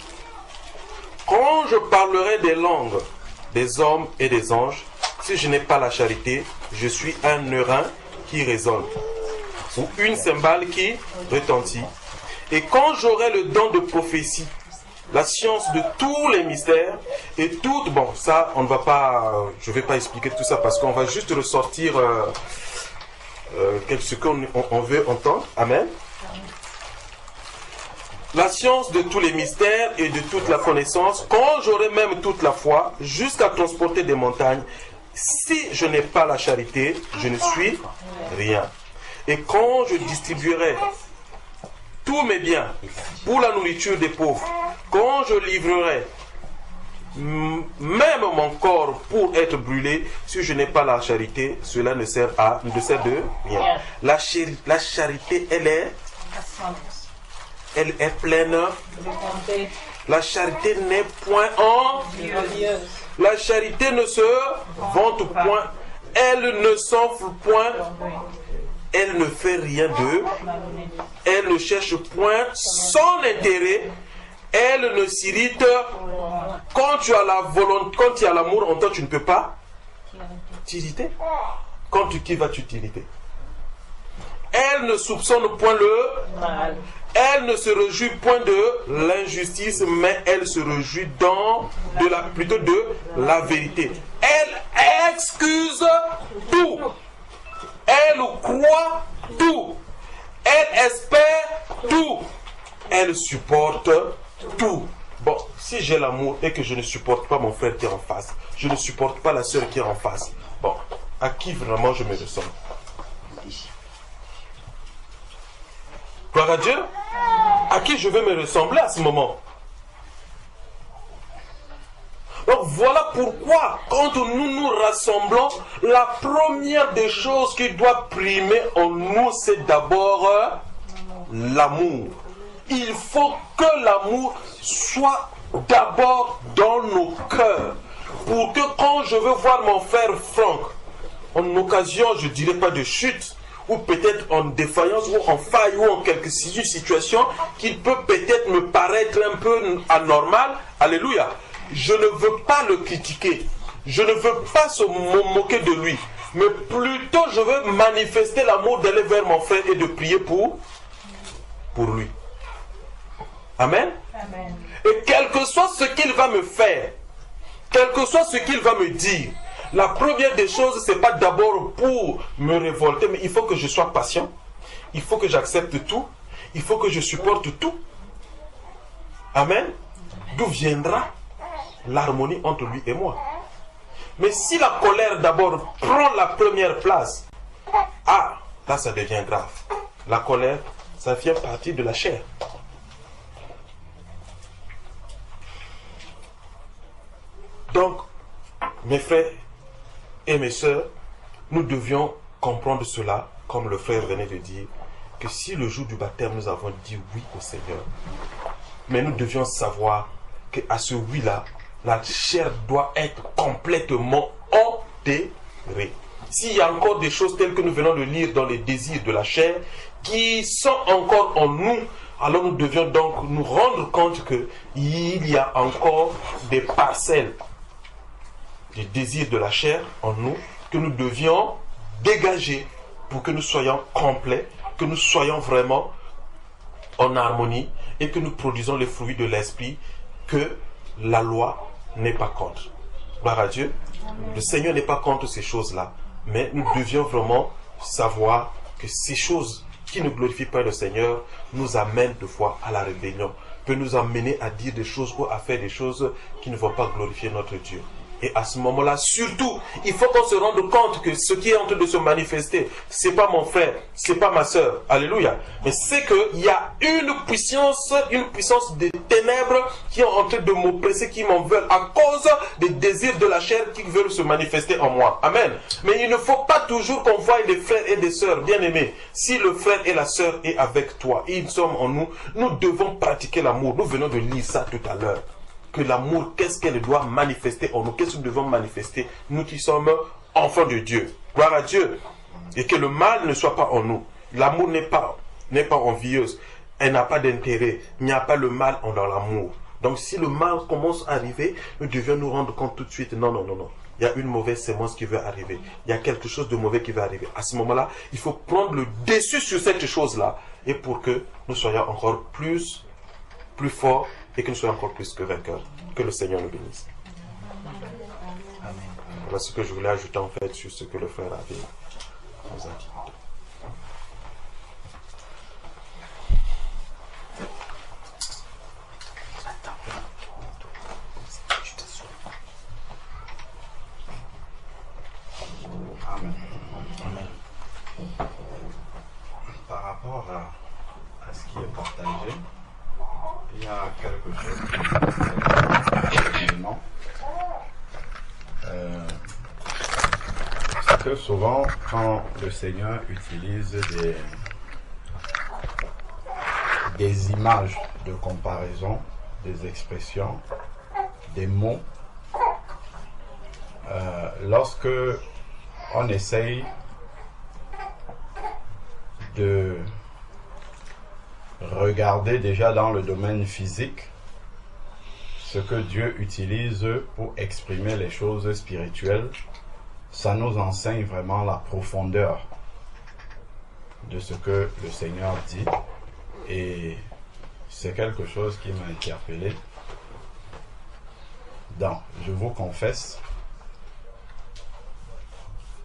Quand je parlerai des langues des hommes et des anges, si je n'ai pas la charité, je suis un neurin qui résonne, ou une cymbale qui retentit. Et quand j'aurai le don de prophétie la science de tous les mystères et toutes... Bon, ça, on ne va pas... je ne vais pas expliquer tout ça parce qu'on va juste ressortir ce qu'on veut entendre. Amen. La science de tous les mystères et de toute la connaissance, quand j'aurai même toute la foi, jusqu'à transporter des montagnes, si je n'ai pas la charité, je ne suis rien. Et quand je distribuerai tous mes biens pour la nourriture des pauvres, quand je livrerai même mon corps pour être brûlé, si je n'ai pas la charité, cela ne sert de rien. La charité, elle est pleine. La charité n'est point envieuse. La charité ne se vante point. Elle ne s'enfle point. Elle ne fait rien d'eux. Elle ne cherche point son intérêt. Elle ne s'irrite. Quand tu as la volonté, quand tu as l'amour en toi, tu ne peux pas t'irriter. Quand tu kiffes, vas-tu t'irriter. Elle ne soupçonne point le mal. Elle ne se réjouit point de l'injustice, mais elle se réjouit plutôt de la vérité. Elle excuse tout. Elle croit tout. Elle espère tout. Elle supporte tout. Bon, si j'ai l'amour et que je ne supporte pas mon frère qui est en face, je ne supporte pas la soeur qui est en face, bon, à qui vraiment je me ressemble? Gloire à Dieu. À qui je vais me ressembler à ce moment? Donc voilà pourquoi, quand nous nous rassemblons, la première des choses qui doit primer en nous, c'est d'abord l'amour. Il faut que l'amour soit d'abord dans nos cœurs. Pour que quand je veux voir mon frère Franck, en occasion, je ne dirais pas de chute, ou peut-être en défaillance, ou en faille, ou en quelque situation qui peut peut-être me paraître un peu anormal, alléluia. Je ne veux pas le critiquer, je ne veux pas me moquer de lui, mais plutôt je veux manifester l'amour d'aller vers mon frère et de prier pour lui. Amen. Amen. Et quel que soit ce qu'il va me faire, quel que soit ce qu'il va me dire, la première des choses, ce n'est pas d'abord pour me révolter, mais il faut que je sois patient, il faut que j'accepte tout, il faut que je supporte tout. Amen. D'où viendra l'harmonie entre lui et moi? Mais si la colère d'abord prend la première place, là ça devient grave. La colère, ça fait partie de la chair. Donc, mes frères et mes sœurs, nous devions comprendre cela, comme le frère venait de dire, que si le jour du baptême nous avons dit oui au Seigneur, mais nous devions savoir qu'à ce oui-là, la chair doit être complètement enterrée. S'il y a encore des choses telles que nous venons de lire dans les désirs de la chair, qui sont encore en nous, alors nous devions donc nous rendre compte qu'il y a encore des parcelles des désirs de la chair en nous que nous devions dégager pour que nous soyons complets, que nous soyons vraiment en harmonie et que nous produisons les fruits de l'esprit que la loi n'est pas contre. Gloire à Dieu. Le Seigneur n'est pas contre ces choses-là, mais nous devions vraiment savoir que ces choses qui ne glorifient pas le Seigneur nous amènent de fois à la rébellion, peut nous amener à dire des choses ou à faire des choses qui ne vont pas glorifier notre Dieu. Et à ce moment-là, surtout, il faut qu'on se rende compte que ce qui est en train de se manifester, c'est pas mon frère, c'est pas ma soeur, alléluia, mais c'est qu'il y a une puissance des ténèbres qui est en train de m'oppresser, qui m'en veulent à cause des désirs de la chair qui veulent se manifester en moi. Amen. Mais il ne faut pas toujours qu'on voie les frères et des sœurs, bien aimés. Si le frère et la sœur est avec toi, ils sont en nous, nous devons pratiquer l'amour. Nous venons de lire ça tout à l'heure. Que l'amour, qu'est-ce qu'elle doit manifester en nous? Qu'est-ce que nous devons manifester, nous qui sommes enfants de Dieu? Gloire à Dieu. Et que le mal ne soit pas en nous. L'amour n'est pas envieuse. Elle n'a pas d'intérêt. Il n'y a pas le mal dans l'amour. Donc si le mal commence à arriver, nous devions nous rendre compte tout de suite. Non. Il y a une mauvaise sémence qui veut arriver. Il y a quelque chose de mauvais qui va arriver. À ce moment-là, il faut prendre le dessus sur cette chose-là. Et pour que nous soyons encore plus forts et que nous soyons encore plus que vainqueurs. Que le Seigneur nous bénisse. Amen. Voilà ce que je voulais ajouter en fait sur ce que le frère avait nous a dit. Amen. Amen. Par rapport à ce qui est partagé, il y a quelque chose également. C'est que souvent, quand le Seigneur utilise des images de comparaison, des expressions, des mots, lorsque on essaye de regarder déjà dans le domaine physique ce que Dieu utilise pour exprimer les choses spirituelles, ça nous enseigne vraiment la profondeur de ce que le Seigneur dit, et c'est quelque chose qui m'a interpellé. Donc, je vous confesse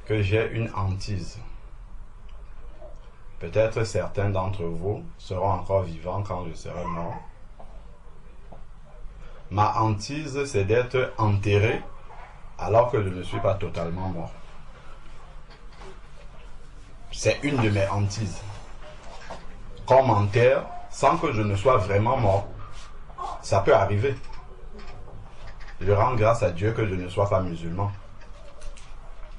que j'ai une hantise. Peut-être certains d'entre vous seront encore vivants quand je serai mort. Ma hantise, c'est d'être enterré alors que je ne suis pas totalement mort. C'est une de mes hantises. Qu'on m'enterre sans que je ne sois vraiment mort. Ça peut arriver. Je rends grâce à Dieu que je ne sois pas musulman.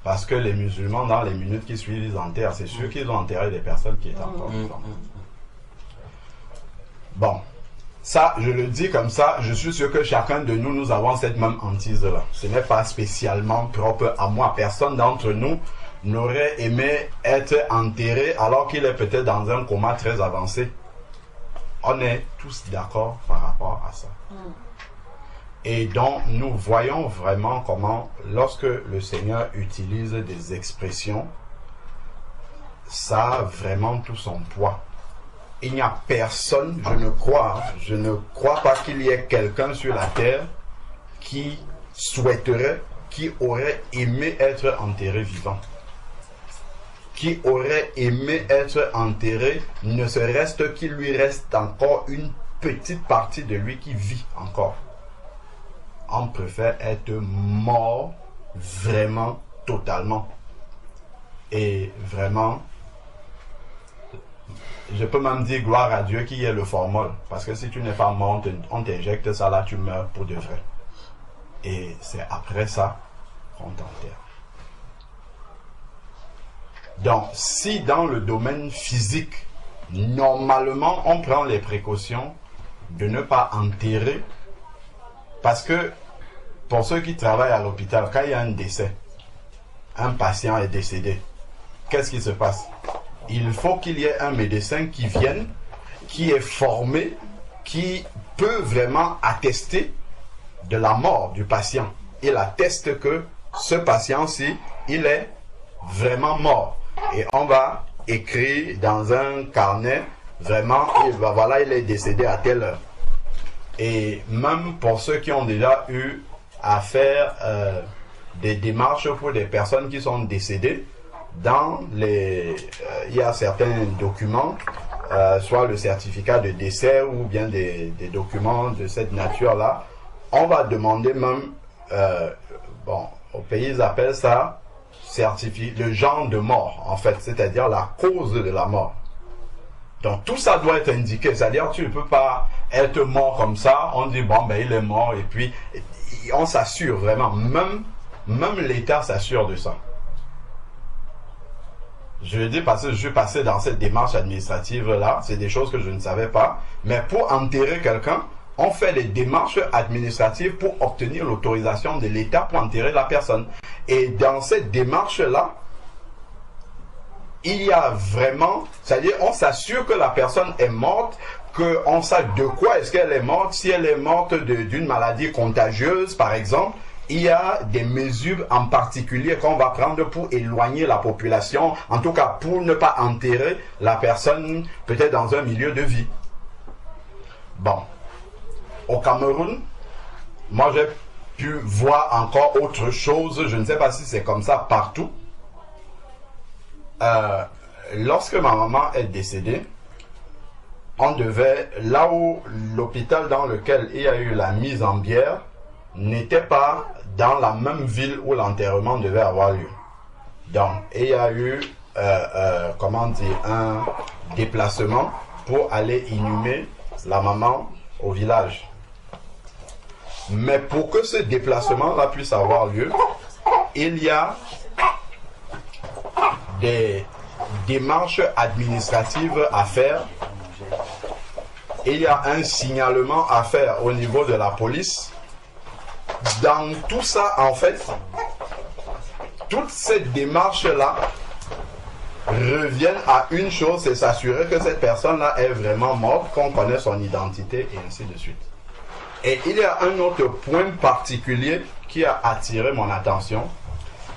Parce que les musulmans, dans les minutes qui suivent, ils enterrent. C'est sûr qu'ils ont enterré des personnes qui étaient encore vivantes. Bon, ça, je le dis comme ça, je suis sûr que chacun de nous, nous avons cette même hantise-là. Ce n'est pas spécialement propre à moi. Personne d'entre nous n'aurait aimé être enterré alors qu'il est peut-être dans un coma très avancé. On est tous d'accord par rapport à ça. Et donc, nous voyons vraiment comment, lorsque le Seigneur utilise des expressions, ça a vraiment tout son poids. Il n'y a personne, je ne crois pas qu'il y ait quelqu'un sur la terre qui souhaiterait, qui aurait aimé être enterré vivant. Qui aurait aimé être enterré, ne serait-ce qu'il lui reste encore une petite partie de lui qui vit encore. On préfère être mort vraiment, totalement. Et vraiment, je peux même dire gloire à Dieu qui est le formol. Parce que si tu n'es pas mort, on t'injecte ça là, tu meurs pour de vrai. Et c'est après ça qu'on t'enterre. Donc, si dans le domaine physique, normalement, on prend les précautions de ne pas enterrer, parce que pour ceux qui travaillent à l'hôpital, quand il y a un décès, un patient est décédé, qu'est-ce qui se passe? Il faut qu'il y ait un médecin qui vienne, qui est formé, qui peut vraiment attester de la mort du patient. Il atteste que ce patient-ci, il est vraiment mort. Et on va écrire dans un carnet, vraiment, voilà, il est décédé à telle heure. Et même pour ceux qui ont déjà eu à faire des démarches pour des personnes qui sont décédées, il y a certains documents, soit le certificat de décès ou bien des documents de cette nature-là, on va demander même, au pays ils appellent ça le genre de mort, en fait, c'est-à-dire la cause de la mort. Donc tout ça doit être indiqué, c'est-à-dire tu ne peux pas être mort comme ça, on dit bon ben il est mort et puis on s'assure vraiment, même l'État s'assure de ça. Je le dis parce que je suis passé dans cette démarche administrative là, c'est des choses que je ne savais pas, mais pour enterrer quelqu'un, on fait des démarches administratives pour obtenir l'autorisation de l'État pour enterrer la personne. Et dans cette démarche là, il y a vraiment, c'est-à-dire on s'assure que la personne est morte, qu'on sache de quoi est-ce qu'elle est morte. Si elle est morte d'une maladie contagieuse, par exemple, il y a des mesures en particulier qu'on va prendre pour éloigner la population, en tout cas pour ne pas enterrer la personne peut-être dans un milieu de vie. Bon. au Cameroun, moi j'ai pu voir encore autre chose. Je ne sais pas si c'est comme ça partout. Lorsque ma maman est décédée, on devait, là où l'hôpital dans lequel il y a eu la mise en bière n'était pas dans la même ville où l'enterrement devait avoir lieu. Donc, il y a eu, comment dire, un déplacement pour aller inhumer la maman au village. Mais pour que ce déplacement-là puisse avoir lieu, il y a des démarches administratives à faire. Il y a un signalement à faire au niveau de la police. Dans tout ça, en fait, toutes ces démarches-là reviennent à une chose, c'est s'assurer que cette personne-là est vraiment morte, qu'on connaît son identité et ainsi de suite. Et il y a un autre point particulier qui a attiré mon attention,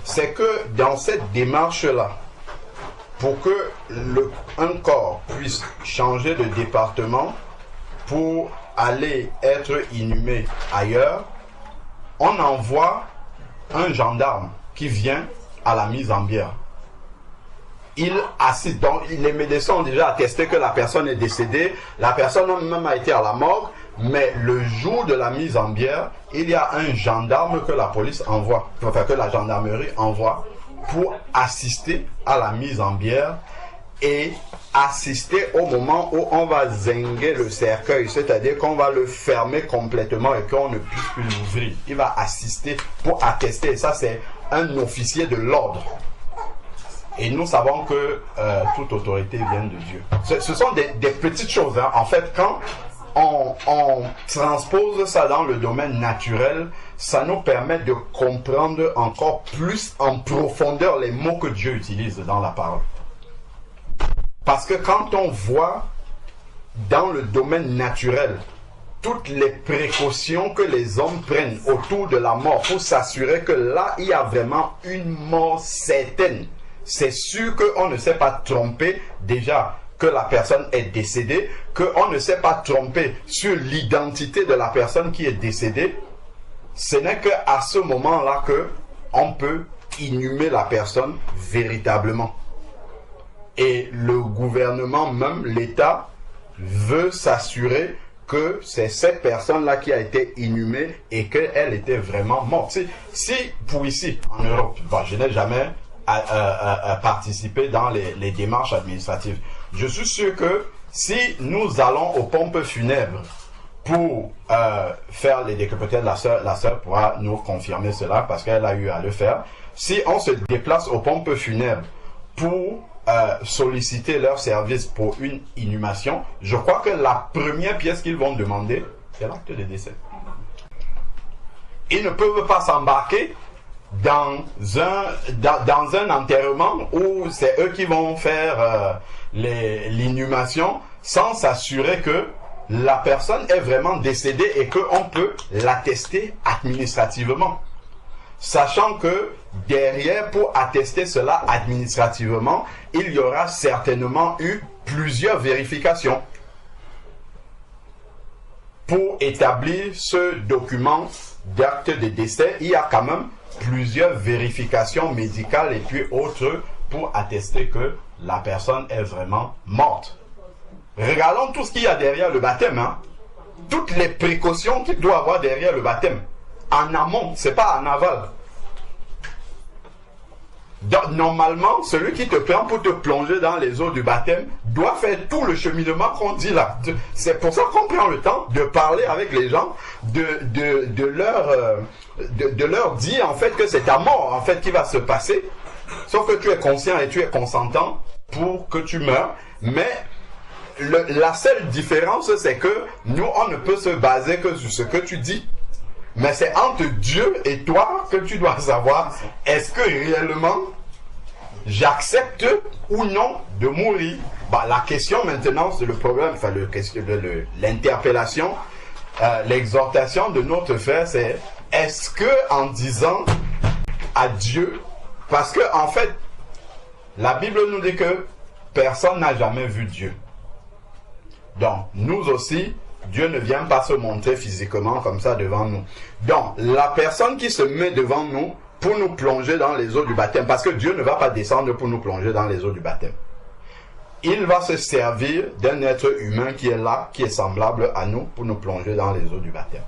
c'est que dans cette démarche-là, pour que un corps puisse changer de département pour aller être inhumé ailleurs, on envoie un gendarme qui vient à la mise en bière. Il assiste, donc les médecins ont déjà attesté que la personne est décédée, la personne même a été à la morgue, mais le jour de la mise en bière, il y a un gendarme que la police envoie, enfin que la gendarmerie envoie pour assister à la mise en bière et assister au moment où on va zinguer le cercueil, c'est-à-dire qu'on va le fermer complètement et qu'on ne puisse plus l'ouvrir. Il va assister pour attester, et ça c'est un officier de l'ordre. Et nous savons que toute autorité vient de Dieu. Ce sont des petites choses, hein. En fait, quand on transpose ça dans le domaine naturel, ça nous permet de comprendre encore plus en profondeur les mots que Dieu utilise dans la parole. Parce que quand on voit dans le domaine naturel toutes les précautions que les hommes prennent autour de la mort pour s'assurer que là, il y a vraiment une mort certaine, c'est sûr qu'on ne s'est pas trompé déjà que la personne est décédée, qu'on ne s'est pas trompé sur l'identité de la personne qui est décédée. Ce n'est qu'à ce moment-là qu'on peut inhumer la personne véritablement. Et le gouvernement, même l'État, veut s'assurer que c'est cette personne-là qui a été inhumée et qu'elle était vraiment morte. Si pour ici, en Europe, je n'ai jamais participé dans les démarches administratives. Je suis sûr que si nous allons aux pompes funèbres pour faire les découps, peut-être la sœur pourra nous confirmer cela parce qu'elle a eu à le faire. Si on se déplace aux pompes funèbres pour solliciter leur service pour une inhumation, je crois que la première pièce qu'ils vont demander, c'est l'acte de décès. Ils ne peuvent pas s'embarquer dans un enterrement où c'est eux qui vont faire l'inhumation sans s'assurer que la personne est vraiment décédée et qu'on peut l'attester administrativement. Sachant que derrière, pour attester cela administrativement, il y aura certainement eu plusieurs vérifications pour établir ce document d'acte de décès. Il y a quand même plusieurs vérifications médicales et puis autres pour attester que la personne est vraiment morte. Regardons tout ce qu'il y a derrière le baptême, hein. Toutes les précautions qu'il doit avoir derrière le baptême. En amont, c'est pas en aval. Donc, normalement, celui qui te prend pour te plonger dans les eaux du baptême doit faire tout le cheminement qu'on dit là. C'est pour ça qu'on prend le temps de parler avec les gens, de leur dire en fait que c'est ta mort en fait qui va se passer. Sauf que tu es conscient et tu es consentant pour que tu meurs. Mais la seule différence, c'est que nous, on ne peut se baser que sur ce que tu dis. Mais c'est entre Dieu et toi que tu dois savoir, est-ce que réellement j'accepte ou non de mourir? La question maintenant, c'est le problème, enfin l'interpellation, l'exhortation de notre frère, c'est est-ce que en disant à Dieu, parce que en fait, la Bible nous dit que personne n'a jamais vu Dieu. Donc, nous aussi, Dieu ne vient pas se montrer physiquement comme ça devant nous. Donc, la personne qui se met devant nous pour nous plonger dans les eaux du baptême, parce que Dieu ne va pas descendre pour nous plonger dans les eaux du baptême. Il va se servir d'un être humain qui est là, qui est semblable à nous, pour nous plonger dans les eaux du baptême.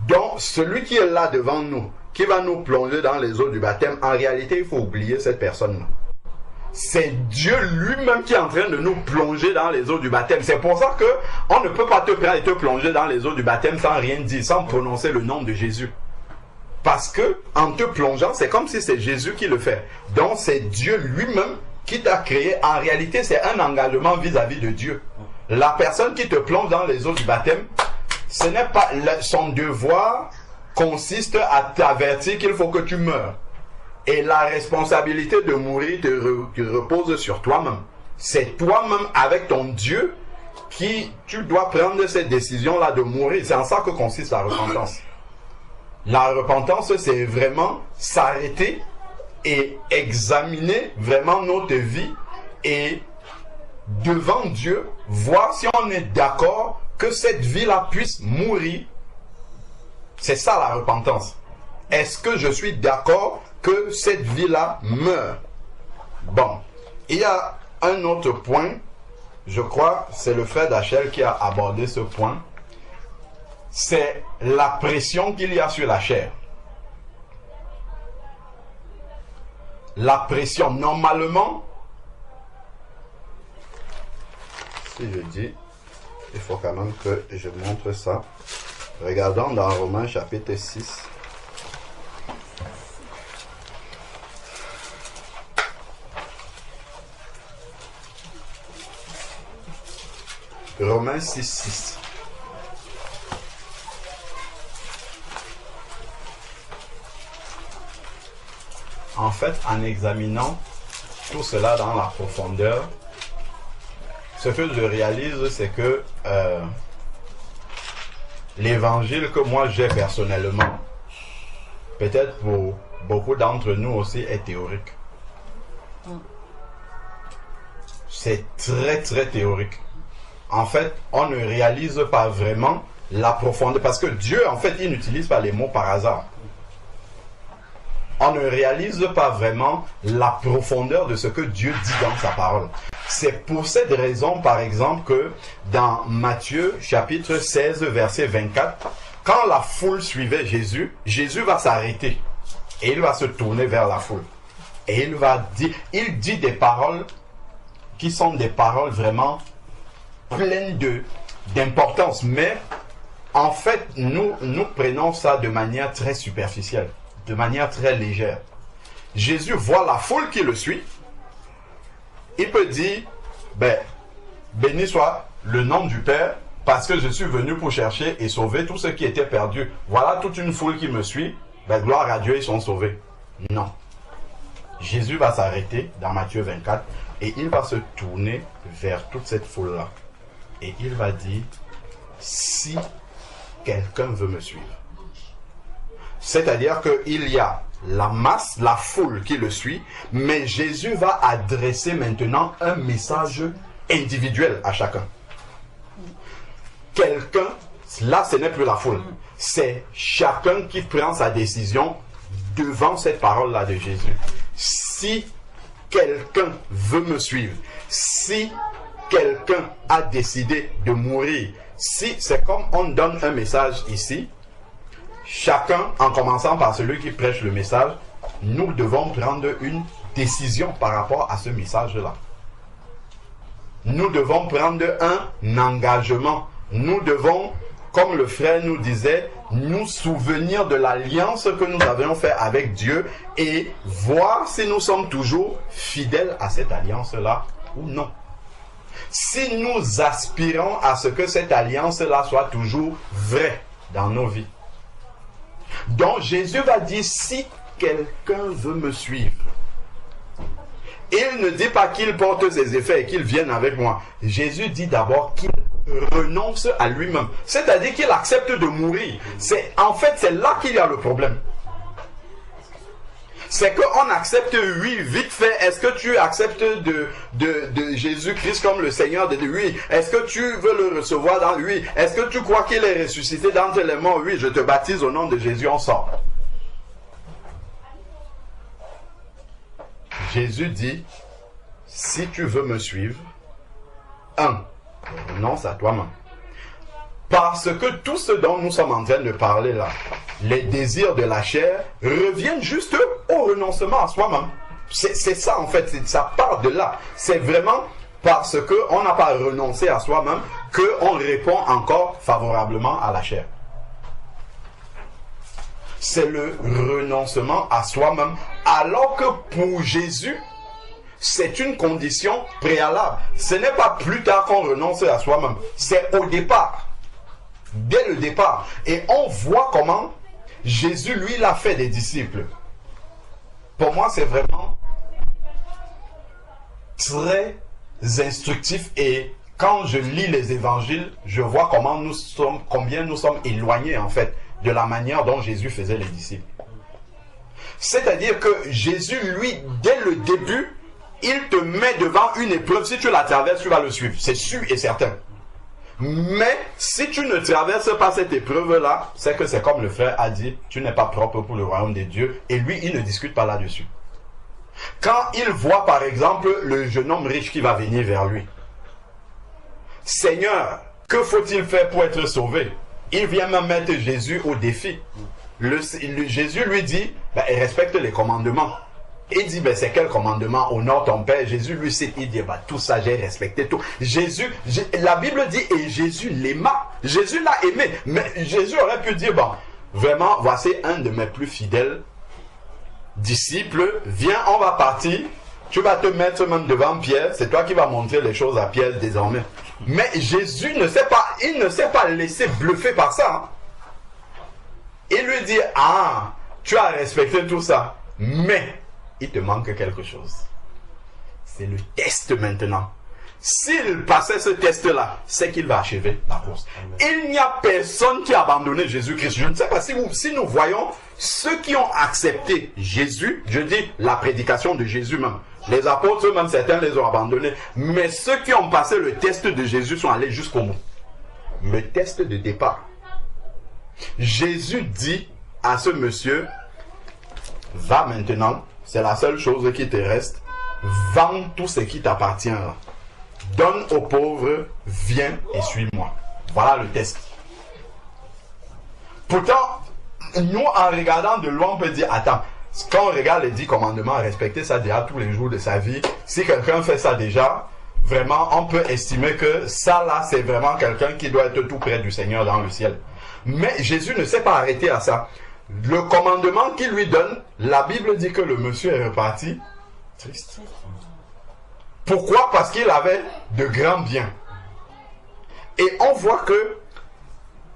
Donc, celui qui est là devant nous, qui va nous plonger dans les eaux du baptême, en réalité, il faut oublier cette personne-là. C'est Dieu lui-même qui est en train de nous plonger dans les eaux du baptême. C'est pour ça que on ne peut pas te prendre et te plonger dans les eaux du baptême sans rien dire, sans prononcer le nom de Jésus. Parce que en te plongeant, c'est comme si c'est Jésus qui le fait. Donc c'est Dieu lui-même qui t'a créé. En réalité, c'est un engagement vis-à-vis de Dieu. La personne qui te plonge dans les eaux du baptême, ce n'est pas son devoir consiste à t'avertir qu'il faut que tu meurs. Et la responsabilité de mourir te repose sur toi-même. C'est toi-même avec ton Dieu qui tu dois prendre cette décision-là de mourir. C'est en ça que consiste la repentance. La repentance, c'est vraiment s'arrêter et examiner vraiment notre vie et devant Dieu, voir si on est d'accord que cette vie-là puisse mourir. C'est ça la repentance. Est-ce que je suis d'accord que cette vie-là meurt? Bon, il y a un autre point, je crois, c'est le frère Dachel qui a abordé ce point. C'est la pression qu'il y a sur la chair. La pression, normalement, si je dis, il faut quand même que je montre ça. Regardons dans Romains chapitre 6. Romains 6, 6. En fait, en examinant tout cela dans la profondeur, ce que je réalise, c'est que l'évangile que moi j'ai personnellement, peut-être pour beaucoup d'entre nous aussi, est théorique. C'est très très théorique. En fait, on ne réalise pas vraiment la profondeur, parce que Dieu, en fait, il n'utilise pas les mots par hasard. On ne réalise pas vraiment la profondeur de ce que Dieu dit dans sa parole. C'est pour cette raison, par exemple, que dans Matthieu, chapitre 16, verset 24, quand la foule suivait Jésus, Jésus va s'arrêter et il va se tourner vers la foule. Et il dit des paroles qui sont des paroles vraiment pleines d'importance. Mais en fait, nous prenons ça de manière très superficielle, de manière très légère. Jésus voit la foule qui le suit. Il peut dire, béni soit le nom du Père, parce que je suis venu pour chercher et sauver tous ceux qui étaient perdus. Voilà toute une foule qui me suit. Gloire à Dieu, ils sont sauvés. Non. Jésus va s'arrêter dans Matthieu 24 et il va se tourner vers toute cette foule-là. Et il va dire, si quelqu'un veut me suivre. C'est-à-dire qu'il y a la masse, la foule qui le suit, mais Jésus va adresser maintenant un message individuel à chacun. Quelqu'un, là ce n'est plus la foule, c'est chacun qui prend sa décision devant cette parole-là de Jésus. Si quelqu'un veut me suivre, si quelqu'un a décidé de mourir, si c'est comme on donne un message ici, chacun, en commençant par celui qui prêche le message, nous devons prendre une décision par rapport à ce message-là. Nous devons prendre un engagement. Nous devons, comme le frère nous disait, nous souvenir de l'alliance que nous avions faite avec Dieu et voir si nous sommes toujours fidèles à cette alliance-là ou non. Si nous aspirons à ce que cette alliance-là soit toujours vraie dans nos vies. Donc Jésus va dire, si quelqu'un veut me suivre, il ne dit pas qu'il porte ses effets et qu'il vienne avec moi. Jésus dit d'abord qu'il renonce à lui-même. C'est-à-dire qu'il accepte de mourir. En fait, c'est là qu'il y a le problème. C'est qu'on accepte, oui, vite fait. Est-ce que tu acceptes de Jésus-Christ comme le Seigneur de Dieu? Oui. Est-ce que tu veux le recevoir dans lui? Est-ce que tu crois qu'il est ressuscité d'entre les morts? Oui, je te baptise au nom de Jésus, on sort. Jésus dit, si tu veux me suivre, renonce à toi-même. Parce que tout ce dont nous sommes en train de parler là, les désirs de la chair, reviennent juste au renoncement à soi-même. C'est ça en fait, ça part de là. C'est vraiment parce qu'on n'a pas renoncé à soi-même qu'on répond encore favorablement à la chair. C'est le renoncement à soi-même. Alors que pour Jésus, c'est une condition préalable. Ce n'est pas plus tard qu'on renonce à soi-même. C'est au départ. Dès le départ. Et on voit comment Jésus, lui, l'a fait des disciples. Pour moi, c'est vraiment très instructif. Et quand je lis les évangiles, je vois combien nous sommes éloignés, en fait, de la manière dont Jésus faisait les disciples. C'est-à-dire que Jésus, lui, dès le début, il te met devant une épreuve. Si tu la traverses, tu vas le suivre. C'est sûr et certain. Mais si tu ne traverses pas cette épreuve-là, c'est que c'est comme le frère a dit, tu n'es pas propre pour le royaume des dieux. Et lui, il ne discute pas là-dessus. Quand il voit, par exemple, le jeune homme riche qui va venir vers lui. Seigneur, que faut-il faire pour être sauvé? Il vient même mettre Jésus au défi. Jésus lui dit, respecte les commandements. Il dit, c'est quel commandement? Honore ton père. Jésus lui cite, il dit, tout ça j'ai respecté tout. La Bible dit, et Jésus l'aima. Jésus l'a aimé. Mais Jésus aurait pu dire, vraiment, voici un de mes plus fidèles disciples. Viens, on va partir. Tu vas te mettre même devant Pierre. C'est toi qui vas montrer les choses à Pierre désormais. Mais Jésus ne s'est pas laissé bluffer par ça. Hein. Il lui dit, tu as respecté tout ça. Mais il te manque quelque chose. C'est le test maintenant. S'il passait ce test-là, c'est qu'il va achever la course. Il n'y a personne qui a abandonné Jésus-Christ. Je ne sais pas si nous voyons ceux qui ont accepté Jésus, je dis la prédication de Jésus même. Les apôtres eux-mêmes, certains les ont abandonnés. Mais ceux qui ont passé le test de Jésus sont allés jusqu'au bout. Le test de départ. Jésus dit à ce monsieur, va maintenant, c'est la seule chose qui te reste, vends tout ce qui t'appartient là. Donne aux pauvres, viens et suis-moi. Voilà le test. Pourtant, nous en regardant de loin, on peut dire, attends, quand on regarde les 10 commandements, respecter ça déjà tous les jours de sa vie, si quelqu'un fait ça déjà, vraiment, on peut estimer que ça là, c'est vraiment quelqu'un qui doit être tout près du Seigneur dans le ciel. Mais Jésus ne s'est pas arrêté à ça. Le commandement qu'il lui donne, la Bible dit que le monsieur est reparti triste. Pourquoi? Parce qu'il avait de grands biens. Et on voit que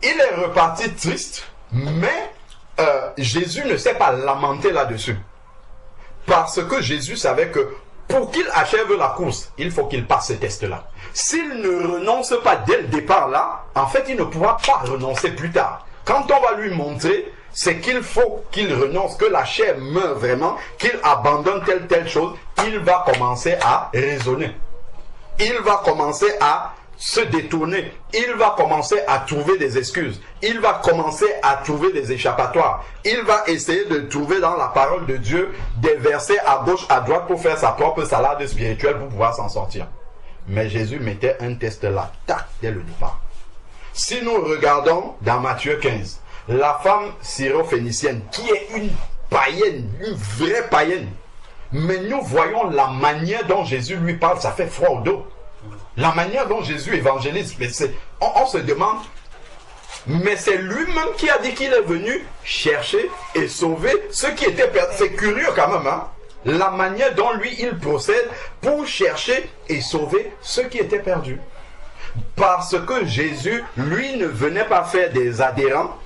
il est reparti triste, mais Jésus ne s'est pas lamenté là-dessus. Parce que Jésus savait que pour qu'il achève la course, il faut qu'il passe ce test-là. S'il ne renonce pas dès le départ là, en fait, il ne pourra pas renoncer plus tard. Quand on va lui montrer, c'est qu'il faut qu'il renonce, que la chair meure vraiment, qu'il abandonne telle chose, il va commencer à raisonner. Il va commencer à se détourner. Il va commencer à trouver des excuses. Il va commencer à trouver des échappatoires. Il va essayer de trouver dans la parole de Dieu des versets à gauche, à droite pour faire sa propre salade spirituelle pour pouvoir s'en sortir. Mais Jésus mettait un test là, tac, dès le départ. Si nous regardons dans Matthieu 15, la femme syro-phénicienne, qui est une païenne, une vraie païenne, mais nous voyons la manière dont Jésus lui parle, ça fait froid au dos. La manière dont Jésus évangélise, on se demande, mais c'est lui-même qui a dit qu'il est venu chercher et sauver ceux qui étaient perdus. C'est curieux quand même, hein? La manière dont lui, il procède pour chercher et sauver ceux qui étaient perdus. Parce que Jésus, lui, ne venait pas faire des adhérents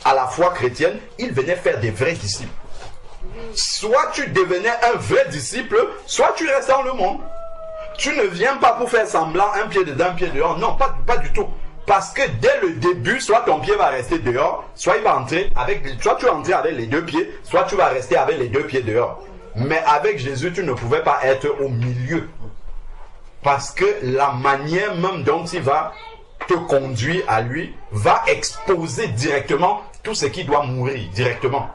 à la foi chrétienne, il venait faire des vrais disciples. Soit tu devenais un vrai disciple, soit tu restes dans le monde. Tu ne viens pas pour faire semblant, un pied dedans, un pied dehors. Non, pas du tout. Parce que dès le début, soit ton pied va rester dehors, soit il va entrer soit tu vas entrer avec les deux pieds, soit tu vas rester avec les deux pieds dehors. Mais avec Jésus, tu ne pouvais pas être au milieu. Parce que la manière même dont il va te conduire à lui va exposer directement tout ce qui doit mourir directement.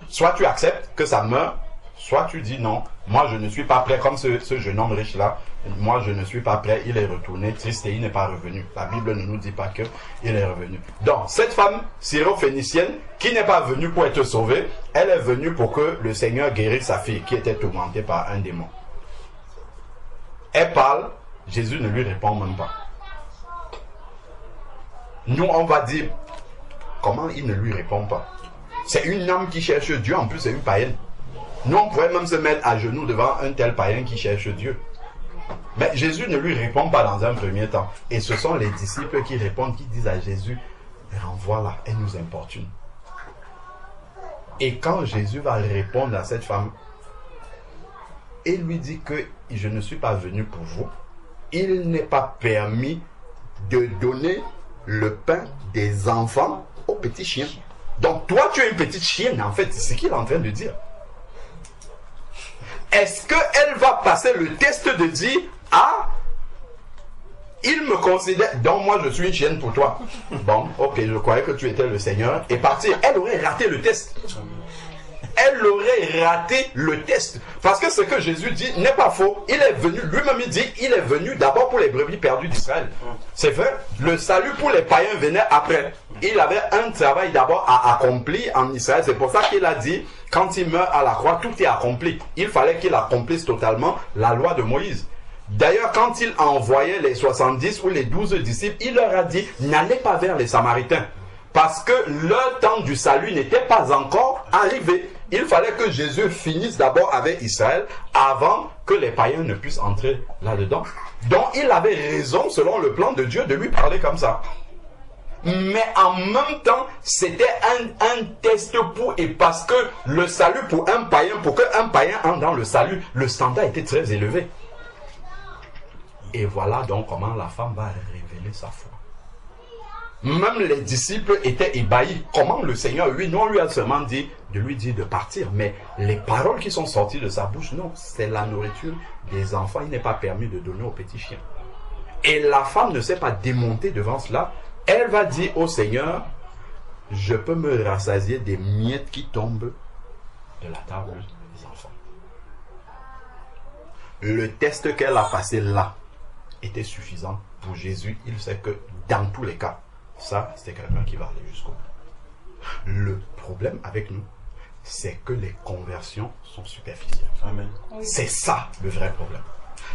Soit tu acceptes que ça meurt, soit tu dis non, moi je ne suis pas prêt, comme ce jeune homme riche là, moi je ne suis pas prêt, il est retourné triste et il n'est pas revenu. La Bible ne nous dit pas qu'il est revenu. Donc cette femme syro-phénicienne qui n'est pas venue pour être sauvée, elle est venue pour que le Seigneur guérisse sa fille qui était tourmentée par un démon. Elle parle, Jésus ne lui répond même pas. Nous on va dire, comment il ne lui répond pas? C'est une âme qui cherche Dieu, en plus c'est une païenne. Nous, on pourrait même se mettre à genoux devant un tel païen qui cherche Dieu. Mais Jésus ne lui répond pas dans un premier temps. Et ce sont les disciples qui répondent, qui disent à Jésus, renvoie-la, elle nous importune. Et quand Jésus va répondre à cette femme, il lui dit que je ne suis pas venu pour vous. Il n'est pas permis de donner le pain des enfants aux petits chiens. Donc toi tu es une petite chienne, en fait, c'est ce qu'il est en train de dire. Est-ce qu'elle va passer le test de dire, ah, il me considère, donc moi je suis une chienne pour toi. Bon, ok, je croyais que tu étais le Seigneur, et partir. Elle aurait raté le test. Elle aurait raté le test. Parce que ce que Jésus dit n'est pas faux. Il est venu, lui-même il dit, il est venu d'abord pour les brebis perdues d'Israël. C'est vrai, le salut pour les païens venait après. Il avait un travail d'abord à accomplir en Israël. C'est pour ça qu'il a dit, quand il meurt à la croix, tout est accompli. Il fallait qu'il accomplisse totalement la loi de Moïse. D'ailleurs, quand il envoyait les 70 ou les 12 disciples, il leur a dit, n'allez pas vers les Samaritains. Parce que leur temps du salut n'était pas encore arrivé. Il fallait que Jésus finisse d'abord avec Israël avant que les païens ne puissent entrer là-dedans. Donc il avait raison, selon le plan de Dieu, de lui parler comme ça. Mais en même temps, c'était un test et parce que le salut pour un païen, pour qu'un païen entre dans le salut, le standard était très élevé. Et voilà donc comment la femme va révéler sa foi. Même les disciples étaient ébahis. Comment le Seigneur, lui, non, lui a seulement dit de lui dire de partir. Mais les paroles qui sont sorties de sa bouche, non, c'est la nourriture des enfants. Il n'est pas permis de donner aux petits chiens. Et la femme ne s'est pas démontée devant cela. Elle va dire au Seigneur, je peux me rassasier des miettes qui tombent de la table des enfants. Le test qu'elle a passé là était suffisant pour Jésus. Il sait que dans tous les cas, ça, c'est quelqu'un qui va aller jusqu'au bout. Le problème avec nous, c'est que les conversions sont superficielles. Amen. C'est ça le vrai problème.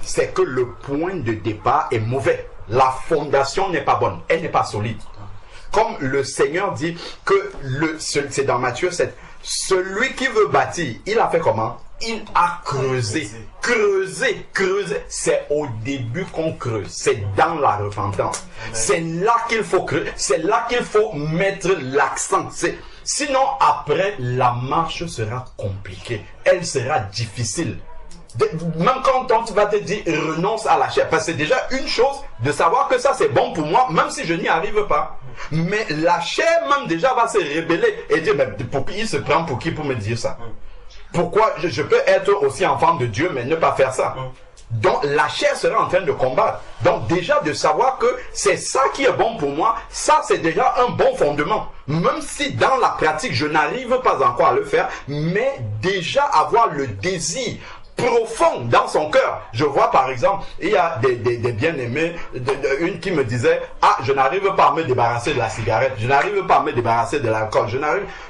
C'est que le point de départ est mauvais. La fondation n'est pas bonne. Elle n'est pas solide. Comme le Seigneur dit que c'est dans Matthieu 7, celui qui veut bâtir, il a fait comment? Il a creusé. Creuser. C'est au début qu'on creuse. C'est dans la repentance. C'est là qu'il faut creuser. C'est là qu'il faut mettre l'accent. Sinon, après, la marche sera compliquée. Elle sera difficile. Même quand on va te dire renonce à la chair, parce que c'est déjà une chose de savoir que ça c'est bon pour moi, même si je n'y arrive pas. Mais la chair même déjà va se rébeller et dire, mais il se prend pour qui pour me dire ça? Pourquoi je peux être aussi enfant de Dieu mais ne pas faire ça? Donc la chair sera en train de combattre. Donc déjà de savoir que c'est ça qui est bon pour moi, ça c'est déjà un bon fondement. Même si dans la pratique je n'arrive pas encore à le faire, mais déjà avoir le désir profond dans son cœur. Je vois par exemple, il y a des bien-aimés, une qui me disait, ah, je n'arrive pas à me débarrasser de la cigarette, je n'arrive pas à me débarrasser de l'alcool,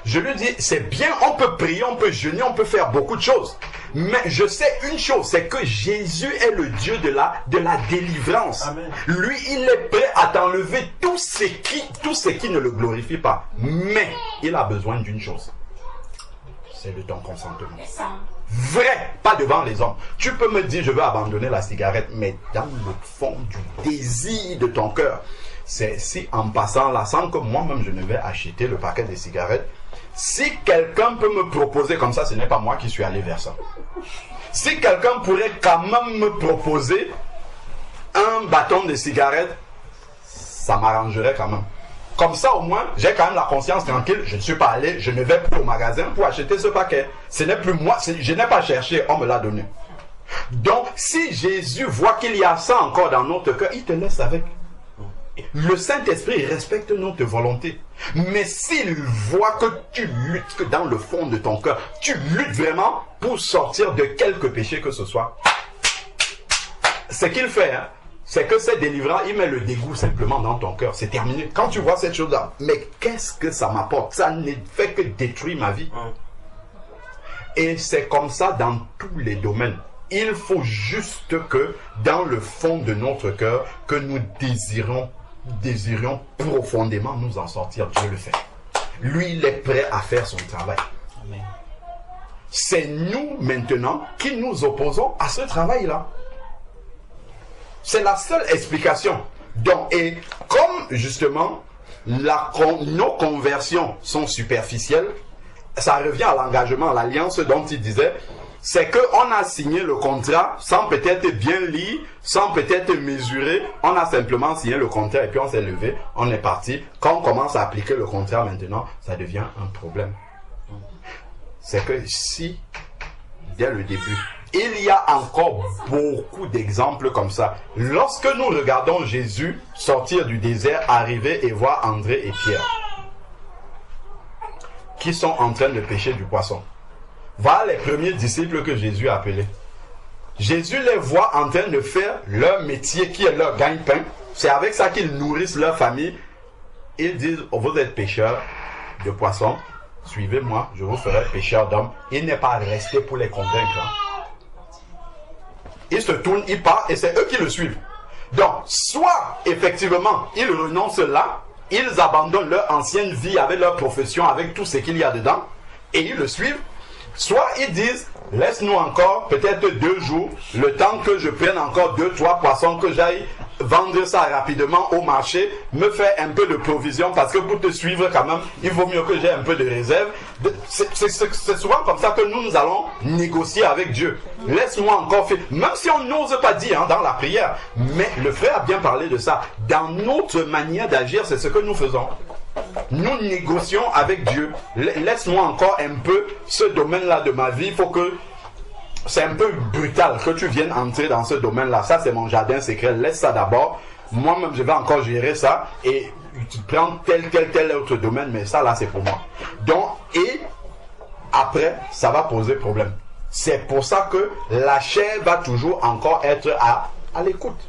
je lui dis, c'est bien, on peut prier, on peut jeûner, on peut faire beaucoup de choses. Mais je sais une chose, c'est que Jésus est le Dieu de la délivrance. Amen. Lui, il est prêt à t'enlever tout ce qui ne le glorifie pas. Mais il a besoin d'une chose. C'est de ton consentement. Vrai, pas devant les hommes. Tu peux me dire, je veux abandonner la cigarette, mais dans le fond du désir de ton cœur. C'est si en passant là, sans que moi-même je ne vais acheter le paquet de cigarettes, si quelqu'un peut me proposer comme ça, ce n'est pas moi qui suis allé vers ça. Si quelqu'un pourrait quand même me proposer un bâton de cigarette, ça m'arrangerait quand même. Comme ça, au moins, j'ai quand même la conscience tranquille. Je ne suis pas allé, je ne vais plus au magasin pour acheter ce paquet. Ce n'est plus moi, je n'ai pas cherché, on me l'a donné. Donc, si Jésus voit qu'il y a ça encore dans notre cœur, il te laisse avec. Le Saint-Esprit respecte notre volonté. Mais s'il voit que tu luttes, que dans le fond de ton cœur, tu luttes vraiment pour sortir de quelque péché que ce soit, ce qu'il fait, hein, c'est que c'est délivrant, il met le dégoût simplement dans ton cœur. C'est terminé. Quand tu vois cette chose-là, mais qu'est-ce que ça m'apporte? Ça ne fait que détruire ma vie. Et c'est comme ça dans tous les domaines. Il faut juste que dans le fond de notre cœur, que nous désirions profondément nous en sortir. Dieu le fait. Lui, il est prêt à faire son travail. Amen. C'est nous maintenant qui nous opposons à ce travail-là. C'est la seule explication. Donc, et comme justement nos conversions sont superficielles, ça revient à l'engagement, à l'alliance dont il disait, c'est qu'on a signé le contrat sans peut-être bien lire, sans peut-être mesurer. On a simplement signé le contrat et puis on s'est levé, on est parti. Quand on commence à appliquer le contrat maintenant, ça devient un problème. C'est que si, dès le début, il y a encore beaucoup d'exemples comme ça. Lorsque nous regardons Jésus sortir du désert, arriver et voir André et Pierre, qui sont en train de pêcher du poisson. Voilà les premiers disciples que Jésus a appelés. Jésus les voit en train de faire leur métier qui est leur gagne-pain. C'est avec ça qu'ils nourrissent leur famille. Ils disent, oh, vous êtes pêcheurs de poissons, suivez-moi, je vous ferai pêcheurs d'hommes. Il n'est pas resté pour les convaincre. Il se tourne, il part et c'est eux qui le suivent. Donc, soit effectivement, ils renoncent là, ils abandonnent leur ancienne vie avec leur profession, avec tout ce qu'il y a dedans, et ils le suivent. Soit ils disent, laisse-nous encore peut-être 2 jours, le temps que je prenne encore 2-3 poissons, que j'aille vendre ça rapidement au marché, me faire un peu de provision, parce que pour te suivre quand même, il vaut mieux que j'ai un peu de réserve. C'est souvent comme ça que nous allons négocier avec Dieu. Laisse-moi encore faire, même si on n'ose pas dire dans la prière, mais le frère a bien parlé de ça. Dans notre manière d'agir, c'est ce que nous faisons. Nous négocions avec Dieu. Laisse-moi encore un peu ce domaine-là de ma vie. Il faut que... C'est un peu brutal que tu viennes entrer dans ce domaine-là. Ça, c'est mon jardin secret. Laisse ça d'abord. Moi-même, je vais encore gérer ça. Et tu prends tel autre domaine. Mais ça, là, c'est pour moi. Donc, et après, ça va poser problème. C'est pour ça que la chair va toujours encore être à l'écoute.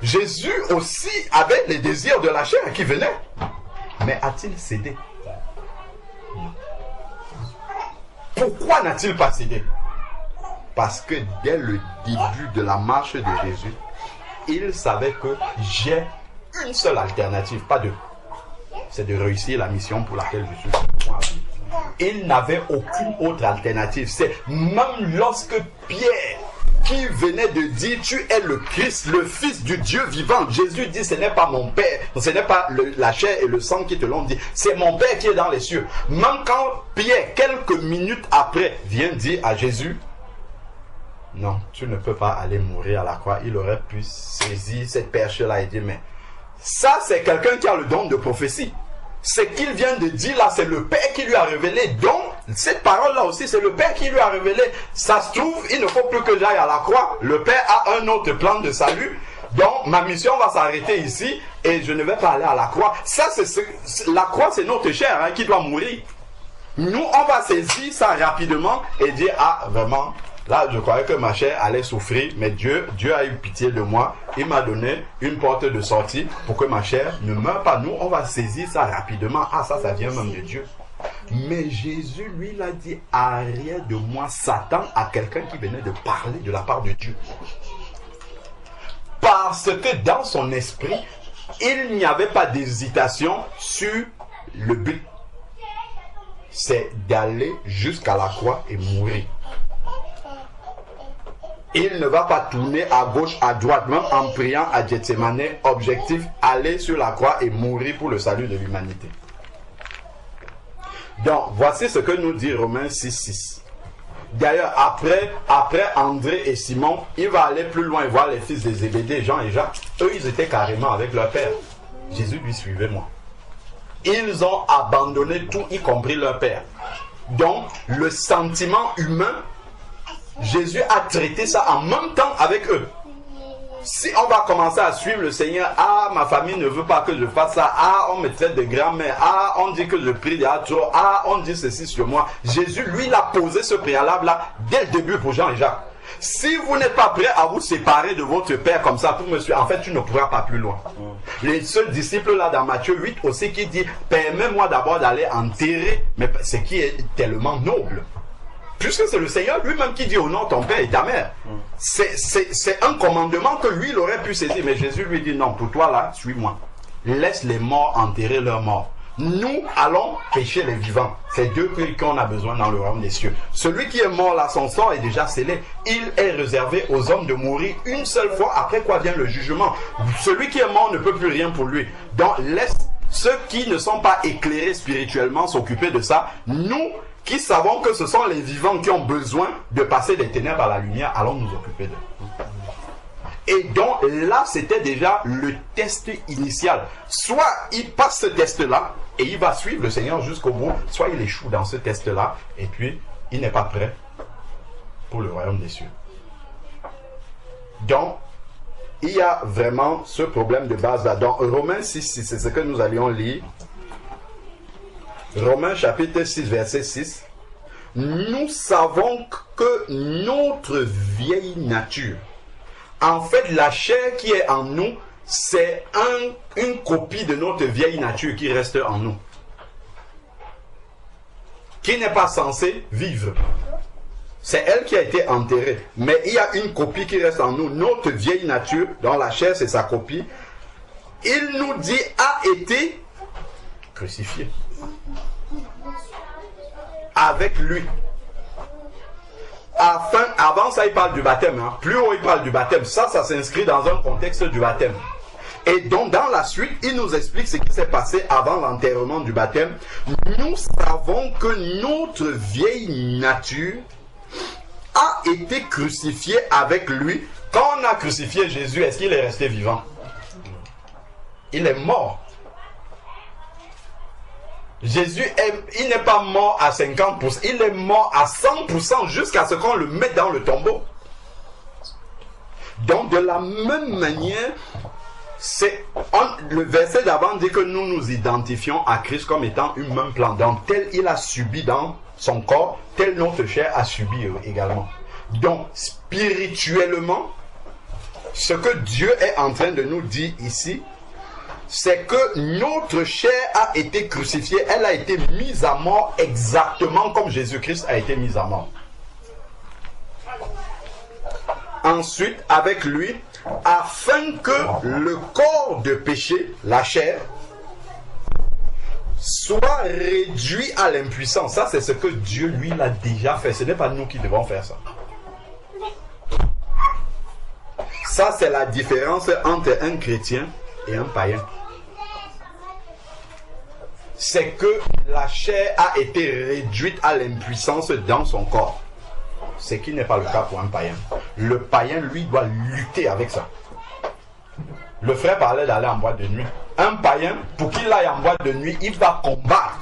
Jésus aussi avait les désirs de la chair qui venaient. Mais a-t-il cédé? Pourquoi n'a-t-il pas cédé? Parce que dès le début de la marche de Jésus, il savait que j'ai une seule alternative, pas deux. C'est de réussir la mission pour laquelle je suis. Il n'avait aucune autre alternative. C'est même lorsque Pierre, qui venait de dire tu es le Christ, le Fils du Dieu vivant. Jésus dit ce n'est pas mon Père, ce n'est pas la chair et le sang qui te l'ont dit, c'est mon Père qui est dans les cieux. Même quand Pierre, quelques minutes après, vient dire à Jésus, non, tu ne peux pas aller mourir à la croix, il aurait pu saisir cette perche-là et dire, mais ça c'est quelqu'un qui a le don de prophétie. Ce qu'il vient de dire là, c'est le Père qui lui a révélé. Donc, cette parole-là aussi, c'est le Père qui lui a révélé. Ça se trouve, il ne faut plus que j'aille à la croix. Le Père a un autre plan de salut. Donc, ma mission va s'arrêter ici et je ne vais pas aller à la croix. Ça, la croix, c'est notre chair qui doit mourir. Nous, on va saisir ça rapidement et dire, ah, vraiment, là, je croyais que ma chair allait souffrir, mais Dieu a eu pitié de moi. Il m'a donné une porte de sortie pour que ma chair ne meure pas. Nous, on va saisir ça rapidement. Ah, ça vient même de Dieu. Mais Jésus, lui, l'a dit, arrière de moi, Satan, à quelqu'un qui venait de parler de la part de Dieu. Parce que dans son esprit, il n'y avait pas d'hésitation sur le but. C'est d'aller jusqu'à la croix et mourir. Il ne va pas tourner à gauche, à droite, même en priant à Gethsemane. Objectif, aller sur la croix et mourir pour le salut de l'humanité. Donc, voici ce que nous dit Romains 6,6. D'ailleurs, après André et Simon, il va aller plus loin et voir les fils de Zébédée, Jean et Jacques. Eux, ils étaient carrément avec leur père. Jésus dit suivez-moi. Ils ont abandonné tout, y compris leur père. Donc, le sentiment humain, Jésus a traité ça en même temps avec eux. Si on va commencer à suivre le Seigneur, ah, ma famille ne veut pas que je fasse ça, ah, on me traite de grand-mère, ah, on dit que je prie déjà trop, ah, on dit ceci sur moi. Jésus, lui, il a posé ce préalable-là dès le début pour Jean et Jacques. Si vous n'êtes pas prêt à vous séparer de votre père comme ça pour me suivre, en fait, tu ne pourras pas plus loin. Les seuls disciples là dans Matthieu 8 aussi qui dit, permets-moi d'abord d'aller enterrer, mais ce qui est tellement noble. Puisque c'est le Seigneur lui-même qui dit honore ton père et ta mère. C'est un commandement que lui, il aurait pu saisir. Mais Jésus lui dit non, pour toi là, suis-moi. Laisse les morts enterrer leurs morts. Nous allons pêcher les vivants. C'est deux prix qu'on a besoin dans le royaume des cieux. Celui qui est mort là, son sort est déjà scellé. Il est réservé aux hommes de mourir une seule fois, après quoi vient le jugement. Celui qui est mort ne peut plus rien pour lui. Donc laisse ceux qui ne sont pas éclairés spirituellement s'occuper de ça. Nous qui savons que ce sont les vivants qui ont besoin de passer des ténèbres à la lumière, allons nous occuper d'eux. Et donc là, c'était déjà le test initial. Soit il passe ce test-là et il va suivre le Seigneur jusqu'au bout, soit il échoue dans ce test-là et puis il n'est pas prêt pour le royaume des cieux. Donc, il y a vraiment ce problème de base là. Dans Romains 6, c'est ce que nous allions lire. Romains chapitre 6, verset 6. Nous savons que notre vieille nature, en fait la chair qui est en nous, c'est une copie de notre vieille nature qui reste en nous, qui n'est pas censée vivre. C'est elle qui a été enterrée. Mais il y a une copie qui reste en nous, notre vieille nature, dans la chair c'est sa copie. Il nous dit a été crucifié avec lui. Avant ça il parle du baptême, hein. Plus haut il parle du baptême. Ça s'inscrit dans un contexte du baptême. Et donc dans la suite il nous explique ce qui s'est passé avant l'enterrement du baptême. Nous savons que notre vieille nature a été crucifiée avec lui. Quand on a crucifié Jésus, est-ce qu'il est resté vivant? Il est mort. Jésus, il n'est pas mort à 50%, il est mort à 100% jusqu'à ce qu'on le mette dans le tombeau. Donc de la même manière, le verset d'avant dit que nous nous identifions à Christ comme étant une même plan. Donc tel il a subi dans son corps, tel notre chair a subi également. Donc spirituellement, ce que Dieu est en train de nous dire ici, c'est que notre chair a été crucifiée, elle a été mise à mort exactement comme Jésus-Christ a été mis à mort. Ensuite, avec lui, afin que le corps de péché, la chair, soit réduit à l'impuissance. Ça, c'est ce que Dieu, lui, l'a déjà fait. Ce n'est pas nous qui devons faire ça. Ça, c'est la différence entre un chrétien et un païen. C'est que la chair a été réduite à l'impuissance dans son corps. Ce qui n'est pas le cas pour un païen. Le païen, lui, doit lutter avec ça. Le frère parlait d'aller en boîte de nuit. Un païen, pour qu'il aille en boîte de nuit, il va combattre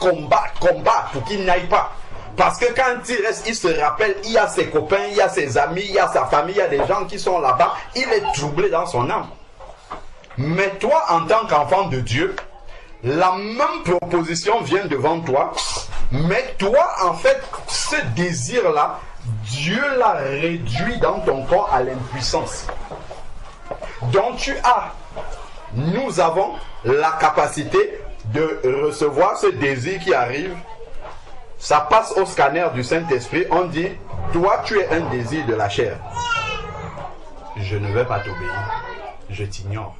pour qu'il n'aille pas. Parce que quand il reste, il se rappelle, il y a ses copains, il y a ses amis, il y a sa famille, il y a des gens qui sont là-bas. Il est troublé dans son âme. Mais toi, en tant qu'enfant de Dieu, la même proposition vient devant toi, mais toi, en fait, ce désir-là, Dieu l'a réduit dans ton corps à l'impuissance. Donc nous avons la capacité de recevoir ce désir qui arrive. Ça passe au scanner du Saint-Esprit. On dit, toi, tu es un désir de la chair. Je ne vais pas t'obéir. Je t'ignore.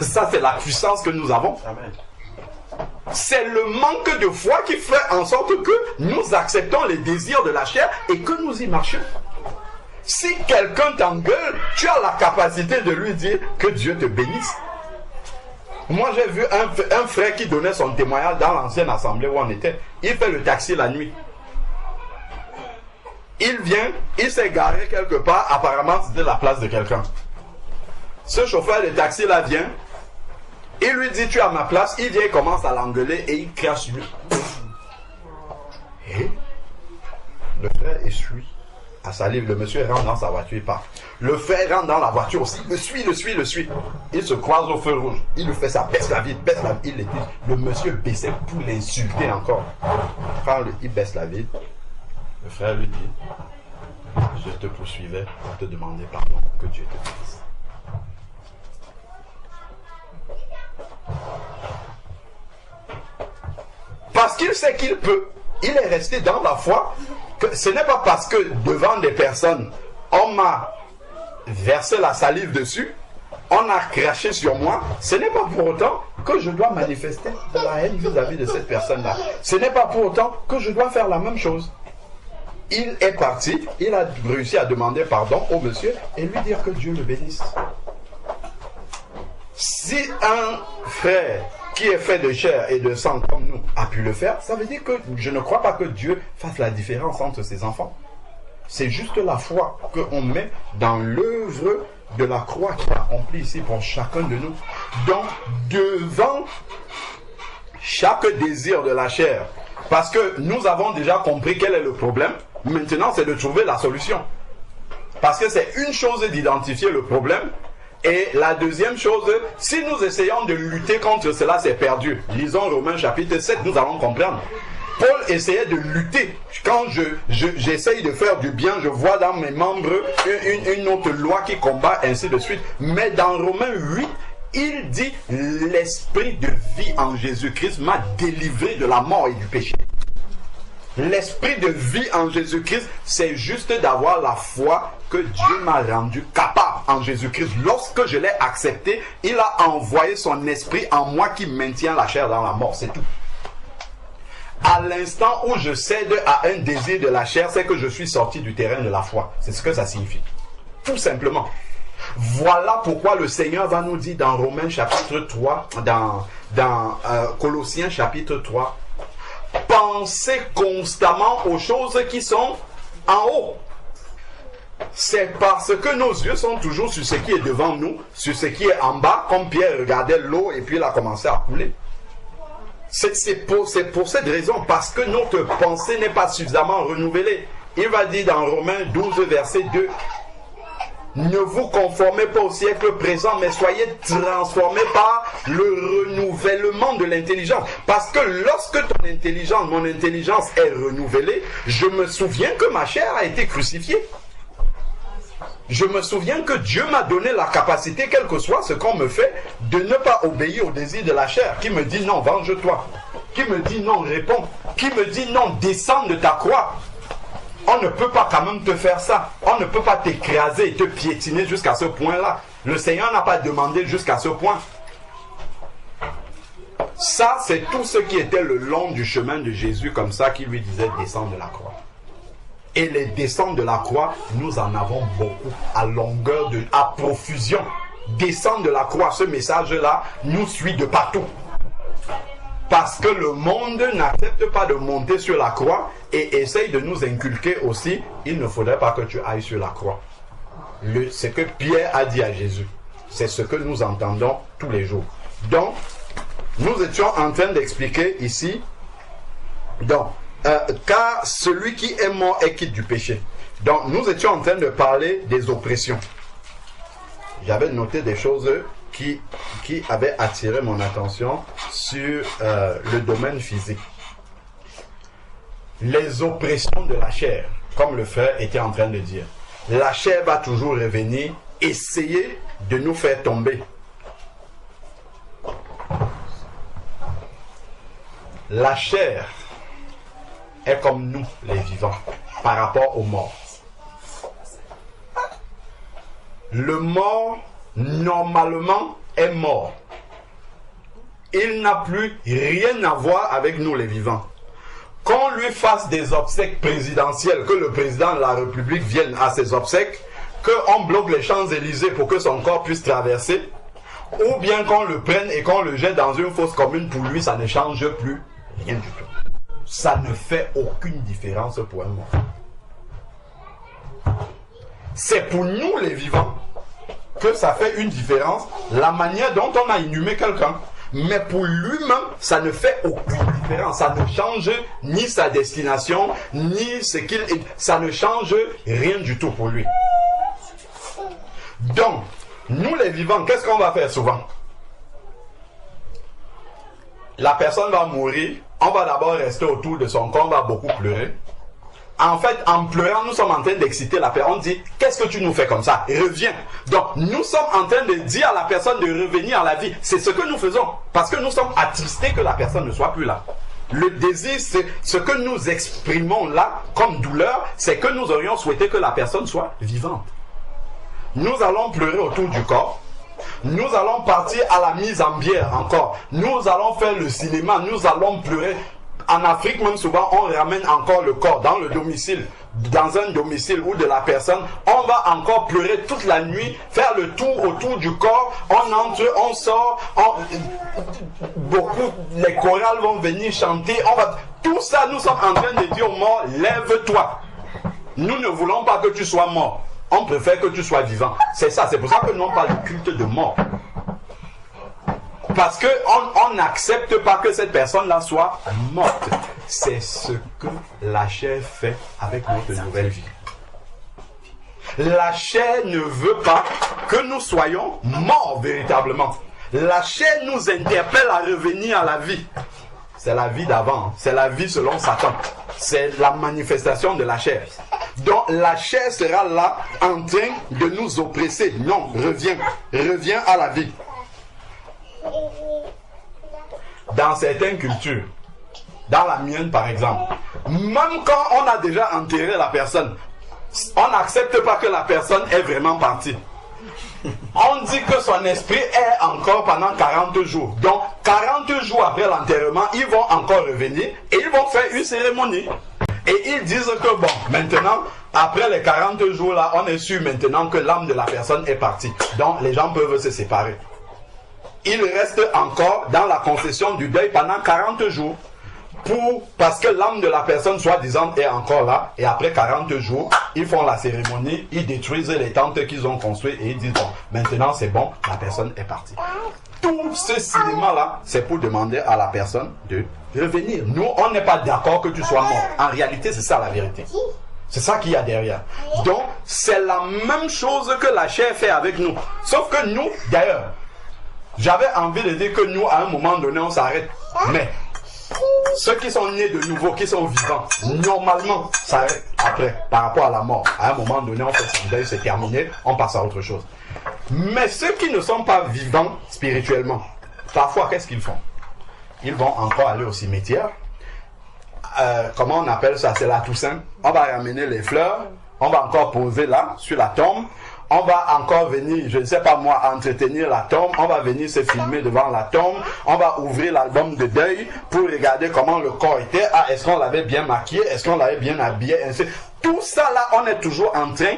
Ça, c'est la puissance que nous avons. Amen. C'est le manque de foi qui fait en sorte que nous acceptons les désirs de la chair et que nous y marchons. Si quelqu'un t'engueule, tu as la capacité de lui dire que Dieu te bénisse. Moi, j'ai vu un frère qui donnait son témoignage dans l'ancienne assemblée où on était. Il fait le taxi la nuit. Il vient, il s'est garé quelque part. Apparemment, c'était la place de quelqu'un. Ce chauffeur de taxi là vient. Il lui dit, tu es à ma place. Il vient, il commence à l'engueuler et il crache sur lui. Et le frère essuie à salive. Le monsieur rentre dans sa voiture et part. Le frère rentre dans la voiture aussi. Le suit. Il se croise au feu rouge. Il lui fait ça. Baisse la vitre. Il l'étire. Le monsieur baissait pour l'insulter encore. Quand il baisse la vitre, le frère lui dit, je te poursuivais pour te demander pardon. Que Dieu te bénisse. Parce qu'il sait qu'il peut. Il est resté dans la foi. Que ce n'est pas parce que devant des personnes, on m'a versé la salive dessus, on a craché sur moi. Ce n'est pas pour autant que je dois manifester de la haine vis-à-vis de cette personne-là. Ce n'est pas pour autant que je dois faire la même chose. Il est parti, il a réussi à demander pardon au monsieur et lui dire que Dieu le bénisse. Si un frère qui est fait de chair et de sang comme nous a pu le faire, ça veut dire que je ne crois pas que Dieu fasse la différence entre ses enfants. C'est juste la foi qu'on met dans l'œuvre de la croix qui est accomplie ici pour chacun de nous. Donc, devant chaque désir de la chair, parce que nous avons déjà compris quel est le problème, maintenant c'est de trouver la solution. Parce que c'est une chose d'identifier le problème, et la deuxième chose, si nous essayons de lutter contre cela, c'est perdu. Lisons Romains chapitre 7, nous allons comprendre. Paul essayait de lutter. Quand j'essaye de faire du bien, je vois dans mes membres une autre loi qui combat, ainsi de suite. Mais dans Romains 8, il dit, l'esprit de vie en Jésus-Christ m'a délivré de la mort et du péché. L'esprit de vie en Jésus-Christ, c'est juste d'avoir la foi que Dieu m'a rendu capable en Jésus-Christ. Lorsque je l'ai accepté, il a envoyé son esprit en moi qui maintient la chair dans la mort, c'est tout. À l'instant où je cède à un désir de la chair, c'est que je suis sorti du terrain de la foi. C'est ce que ça signifie. Tout simplement. Voilà pourquoi le Seigneur va nous dire dans Romains chapitre 3, dans Colossiens chapitre 3, pensez constamment aux choses qui sont en haut. C'est parce que nos yeux sont toujours sur ce qui est devant nous, sur ce qui est en bas, comme Pierre regardait l'eau et puis il a commencé à couler. C'est pour cette raison, parce que notre pensée n'est pas suffisamment renouvelée. Il va dire dans Romains 12, verset 2, ne vous conformez pas au siècle présent, mais soyez transformés par le renouvellement de l'intelligence. Parce que lorsque mon intelligence est renouvelée, je me souviens que ma chair a été crucifiée. Je me souviens que Dieu m'a donné la capacité, quel que soit ce qu'on me fait, de ne pas obéir au désir de la chair, qui me dit non, venge-toi, qui me dit non, réponds, qui me dit non, descends de ta croix. On ne peut pas quand même te faire ça. On ne peut pas t'écraser et te piétiner jusqu'à ce point-là. Le Seigneur n'a pas demandé jusqu'à ce point. Ça, c'est tout ce qui était le long du chemin de Jésus, comme ça, qui lui disait descends de la croix. Et les descentes de la croix, nous en avons beaucoup, à profusion. Descendre de la croix, ce message-là nous suit de partout. Parce que le monde n'accepte pas de monter sur la croix et essaye de nous inculquer aussi, il ne faudrait pas que tu ailles sur la croix. Ce que Pierre a dit à Jésus, c'est ce que nous entendons tous les jours. Donc, nous étions en train d'expliquer ici, car celui qui est mort est quitte du péché. Donc, nous étions en train de parler des oppressions. J'avais noté des choses qui avaient attiré mon attention sur le domaine physique. Les oppressions de la chair, comme le frère était en train de dire. La chair va toujours revenir, essayer de nous faire tomber. La chair est comme nous, les vivants, par rapport aux morts. Le mort, normalement, est mort. Il n'a plus rien à voir avec nous, les vivants. Qu'on lui fasse des obsèques présidentielles, que le président de la République vienne à ses obsèques, qu'on bloque les Champs-Élysées pour que son corps puisse traverser, ou bien qu'on le prenne et qu'on le jette dans une fosse commune, pour lui, ça ne change plus rien du tout. Ça ne fait aucune différence pour un mort. C'est pour nous les vivants que ça fait une différence, la manière dont on a inhumé quelqu'un. Mais pour lui-même, ça ne fait aucune différence. Ça ne change ni sa destination, ni ce qu'il... Ça ne change rien du tout pour lui. Donc, nous les vivants, qu'est-ce qu'on va faire souvent? La personne va mourir, on va d'abord rester autour de son corps, on va beaucoup pleurer. En fait, en pleurant, nous sommes en train d'exciter la personne. On dit, qu'est-ce que tu nous fais comme ça? Reviens. Donc, nous sommes en train de dire à la personne de revenir à la vie. C'est ce que nous faisons. Parce que nous sommes attristés que la personne ne soit plus là. Le désir, c'est ce que nous exprimons là comme douleur, c'est que nous aurions souhaité que la personne soit vivante. Nous allons pleurer autour du corps. Nous allons partir à la mise en bière encore. Nous allons faire le cinéma. Nous allons pleurer. En Afrique, même souvent, on ramène encore le corps dans le domicile, dans un domicile ou de la personne. On va encore pleurer toute la nuit, faire le tour autour du corps. On entre, on sort. Beaucoup, les chorales vont venir chanter. Tout ça, nous sommes en train de dire aux morts, lève-toi. Nous ne voulons pas que tu sois mort. On préfère que tu sois vivant. C'est ça, c'est pour ça que nous on parle de culte de mort. Parce qu'on n'accepte pas que cette personne-là soit morte. C'est ce que la chair fait avec notre nouvelle vie. La chair ne veut pas que nous soyons morts véritablement. La chair nous interpelle à revenir à la vie. C'est la vie d'avant. C'est la vie selon Satan. C'est la manifestation de la chair. Donc la chair sera là en train de nous oppresser. Non, reviens à la vie. Dans certaines cultures, dans la mienne par exemple, même quand on a déjà enterré la personne, on n'accepte pas que la personne est vraiment partie. On dit que son esprit est encore pendant 40 jours. Donc 40 jours après l'enterrement, ils vont encore revenir et ils vont faire une cérémonie. Et ils disent que bon, maintenant, après les 40 jours là, on est sûr maintenant que l'âme de la personne est partie. Donc les gens peuvent se séparer. Il reste encore dans la concession du deuil pendant 40 jours parce que l'âme de la personne soi-disant est encore là. Et après 40 jours, ils font la cérémonie, ils détruisent les tentes qu'ils ont construites et ils disent bon, maintenant c'est bon, la personne est partie. Tout ce cinéma-là, c'est pour demander à la personne de revenir. Nous, on n'est pas d'accord que tu sois mort. En réalité, c'est ça la vérité. C'est ça qu'il y a derrière. Donc, c'est la même chose que la chair fait avec nous. Sauf que nous, d'ailleurs, j'avais envie de dire que nous, à un moment donné, on s'arrête. Mais ceux qui sont nés de nouveau, qui sont vivants, normalement, s'arrêtent après, par rapport à la mort. À un moment donné, on fait son deuil, c'est terminé, on passe à autre chose. Mais ceux qui ne sont pas vivants spirituellement, parfois, qu'est-ce qu'ils font? Ils vont encore aller au cimetière. Comment on appelle ça? C'est la Toussaint. On va ramener les fleurs. On va encore poser là, sur la tombe. On va encore venir, je ne sais pas moi, entretenir la tombe. On va venir se filmer devant la tombe. On va ouvrir l'album de deuil pour regarder comment le corps était. Ah, est-ce qu'on l'avait bien maquillé? Est-ce qu'on l'avait bien habillé? Tout ça là, on est toujours en train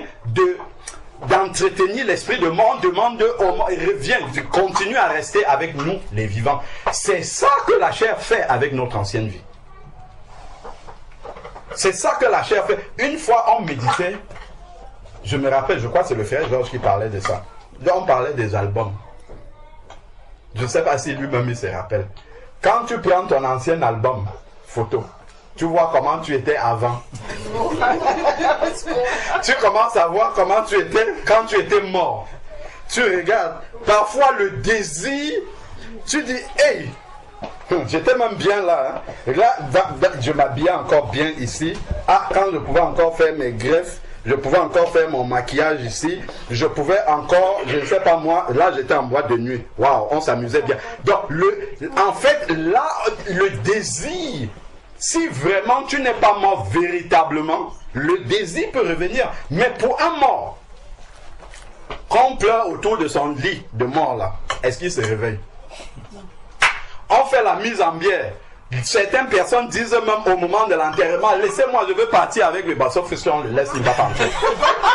d'entretenir l'esprit de mort. On demande au mort, reviens, continue à rester avec nous, les vivants. C'est ça que la chair fait avec notre ancienne vie. C'est ça que la chair fait. Une fois, on méditait. Je me rappelle, je crois que c'est le frère Georges qui parlait de ça. Là, on parlait des albums. Je ne sais pas si lui-même il se rappelle. Quand tu prends ton ancien album photo, tu vois comment tu étais avant. Tu commences à voir comment tu étais quand tu étais mort. Tu regardes. Parfois le désir, tu dis, hey, j'étais même bien là. Hein. Et là, je m'habillais encore bien ici. Ah, quand je pouvais encore faire mes greffes, je pouvais encore faire mon maquillage ici. Je pouvais encore, je ne sais pas moi, là j'étais en boîte de nuit. Waouh, on s'amusait bien. Donc, en fait, là, le désir, si vraiment tu n'es pas mort véritablement, le désir peut revenir. Mais pour un mort, qu'on pleure autour de son lit de mort là, est-ce qu'il se réveille? On fait la mise en bière. Certaines personnes disent même au moment de l'enterrement, laissez-moi, je veux partir avec le sauf que si on le laisse, il ne va pas entrer.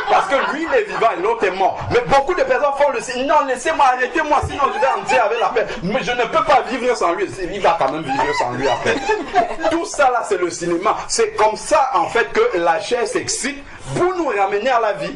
Parce que lui, il est vivant et l'autre est mort. Mais beaucoup de personnes font le signe, non, laissez-moi, arrêtez-moi, sinon je vais entrer avec la paix. Mais je ne peux pas vivre sans lui. Il va quand même vivre sans lui après. Tout ça là, c'est le cinéma. C'est comme ça, en fait, que la chair s'excite pour nous ramener à la vie.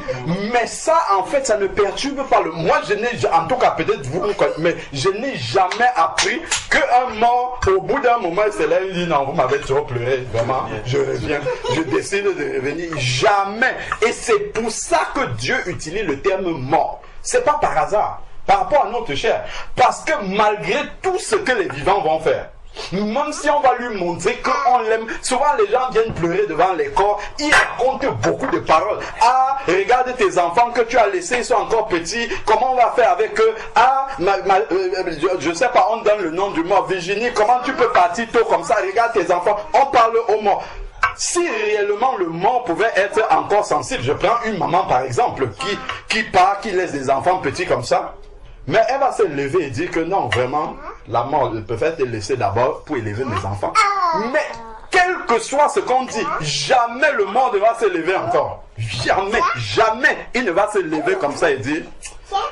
Mais ça, en fait, ça ne perturbe pas le... Moi, je n'ai, en tout cas, peut-être vous, mais je n'ai jamais appris qu'un mort, au bout d'un moment, il se lève, il dit non, vous m'avez trop pleuré, vraiment, je reviens, je décide de revenir. Jamais. Et c'est pour ça que Dieu utilise le terme mort. C'est pas par hasard, par rapport à notre chair. Parce que malgré tout ce que les vivants vont faire, même si on va lui montrer qu'on l'aime, souvent les gens viennent pleurer devant les corps, ils racontent beaucoup de paroles. Ah, regarde tes enfants que tu as laissés, ils sont encore petits, comment on va faire avec eux? Ah, je sais pas, on donne le nom du mort. Virginie, comment tu peux partir tôt comme ça? Regarde tes enfants, on parle au mort. Si réellement le mort pouvait être encore sensible, je prends une maman par exemple, qui part, qui laisse des enfants petits comme ça, mais elle va se lever et dire que non, vraiment, la mort peut être laissée d'abord pour élever mes enfants. Mais, quel que soit ce qu'on dit, jamais le mort ne va se lever encore. Jamais, jamais, il ne va se lever comme ça et dire,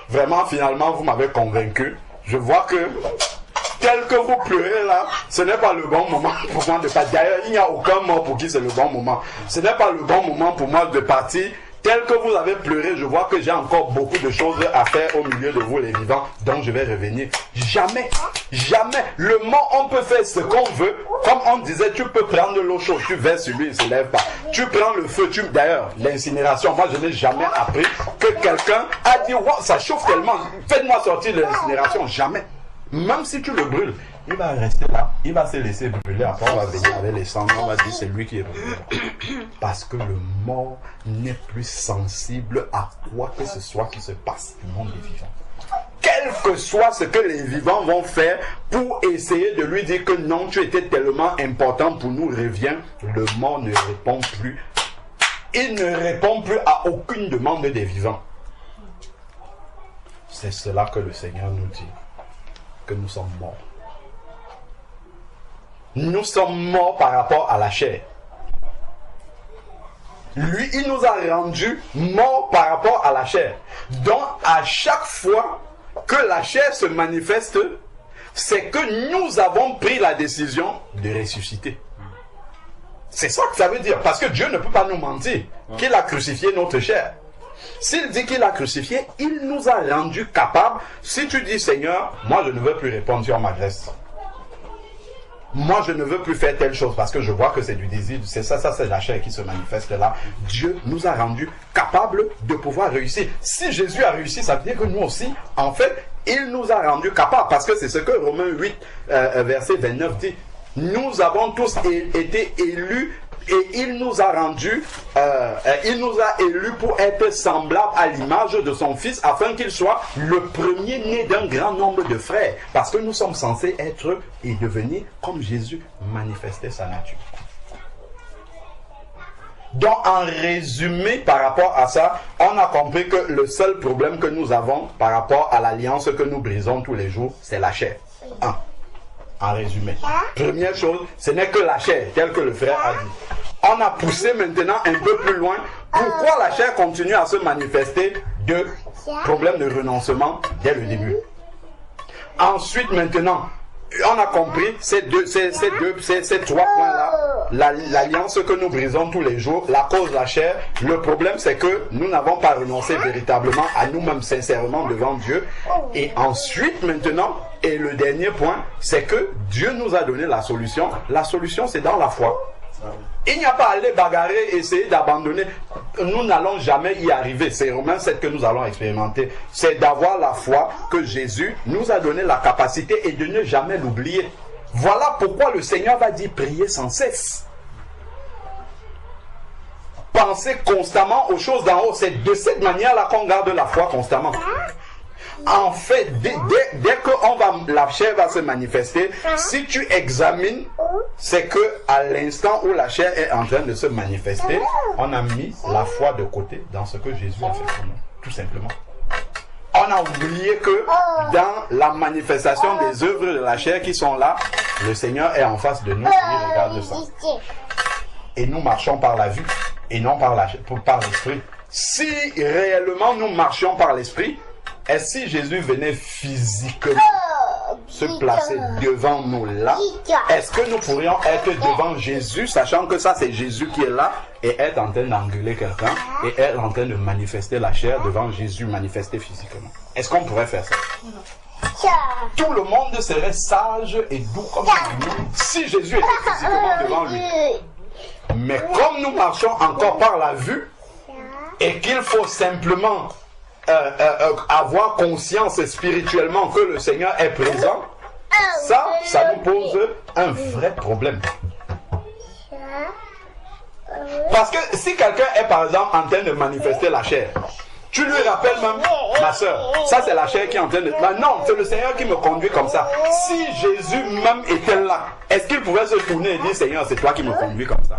vraiment, finalement, vous m'avez convaincu. Je vois que, tel que vous pleurez là, ce n'est pas le bon moment pour moi de partir. D'ailleurs, il n'y a aucun mort pour qui c'est le bon moment. Ce n'est pas le bon moment pour moi de partir. Tel que vous avez pleuré, je vois que j'ai encore beaucoup de choses à faire au milieu de vous les vivants, donc je vais revenir. Jamais, jamais. Le mort, on peut faire ce qu'on veut. Comme on disait, tu peux prendre l'eau chaude, tu verses sur lui, il ne se lève pas. Tu prends le feu, d'ailleurs, l'incinération, moi je n'ai jamais appris que quelqu'un a dit, wow, ça chauffe tellement, faites-moi sortir de l'incinération. Jamais. Même si tu le brûles, il va rester là, il va se laisser brûler. Après, on va venir avec les cendres, on va dire c'est lui qui est brûlé. Parce que le mort n'est plus sensible à quoi que ce soit qui se passe du monde des vivants. Quel que soit ce que les vivants vont faire pour essayer de lui dire que non, tu étais tellement important pour nous, reviens, le mort ne répond plus. Il ne répond plus à aucune demande des vivants. C'est cela que le Seigneur nous dit, que nous sommes morts. Nous sommes morts par rapport à la chair. Lui, il nous a rendus morts par rapport à la chair. Donc, à chaque fois que la chair se manifeste, c'est que nous avons pris la décision de ressusciter. C'est ça que ça veut dire. Parce que Dieu ne peut pas nous mentir qu'il a crucifié notre chair. S'il dit qu'il a crucifié, il nous a rendus capables. Si tu dis, Seigneur, moi je ne veux plus répondre sur ma graisse. Moi je ne veux plus faire telle chose parce que je vois que c'est du désir. C'est ça c'est la chair qui se manifeste là. Dieu nous a rendus capables de pouvoir réussir. Si Jésus a réussi, ça veut dire que nous aussi, en fait, il nous a rendus capables. Parce que c'est ce que Romains 8, verset 29 dit. Nous avons tous été élus. Et il nous a rendus, il nous a élus pour être semblables à l'image de son Fils, afin qu'il soit le premier-né d'un grand nombre de frères. Parce que nous sommes censés être et devenir comme Jésus manifestait sa nature. Donc, en résumé, par rapport à ça, on a compris que le seul problème que nous avons par rapport à l'alliance que nous brisons tous les jours, c'est la chair. En résumé. Première chose, ce n'est que la chair, tel que le frère a dit. On a poussé maintenant un peu plus loin. Pourquoi la chair continue à se manifester de problèmes de renoncement dès le début. Ensuite, maintenant, on a compris ces trois points-là. L'alliance que nous brisons tous les jours, la cause, la chair. Le problème, c'est que nous n'avons pas renoncé véritablement à nous-mêmes sincèrement devant Dieu. Et ensuite, maintenant, et le dernier point, c'est que Dieu nous a donné la solution. La solution, c'est dans la foi. Il n'y a pas à aller bagarrer, essayer d'abandonner. Nous n'allons jamais y arriver. C'est Romains 7 que nous allons expérimenter. C'est d'avoir la foi que Jésus nous a donné la capacité et de ne jamais l'oublier. Voilà pourquoi le Seigneur va dire prier sans cesse. Pensez constamment aux choses d'en haut. C'est de cette manière-là qu'on garde la foi constamment. En fait, dès que la chair va se manifester, si tu examines, c'est que à l'instant où la chair est en train de se manifester, on a mis la foi de côté dans ce que Jésus a fait pour nous, tout simplement. On a oublié que dans la manifestation des œuvres de la chair qui sont là, le Seigneur est en face de nous et il regarde ça. Et nous marchons par la vue et non par l'esprit. Si réellement nous marchions par l'esprit, et si Jésus venait physiquement se placer devant nous là, est-ce que nous pourrions être devant Jésus, sachant que ça c'est Jésus qui est là, et être en train d'engueuler quelqu'un, et être en train de manifester la chair devant Jésus manifesté physiquement? Est-ce qu'on pourrait faire ça? Tout le monde serait sage et doux comme nous si Jésus était physiquement devant lui. Mais comme nous marchons encore par la vue, et qu'il faut simplement avoir conscience spirituellement que le Seigneur est présent, ça nous pose un vrai problème. Parce que si quelqu'un est par exemple en train de manifester la chair, tu lui rappelles même, ma soeur, ça c'est la chair qui est en train de... Ben non, c'est le Seigneur qui me conduit comme ça. Si Jésus même était là, est-ce qu'il pouvait se tourner et dire, Seigneur, c'est toi qui me conduis comme ça?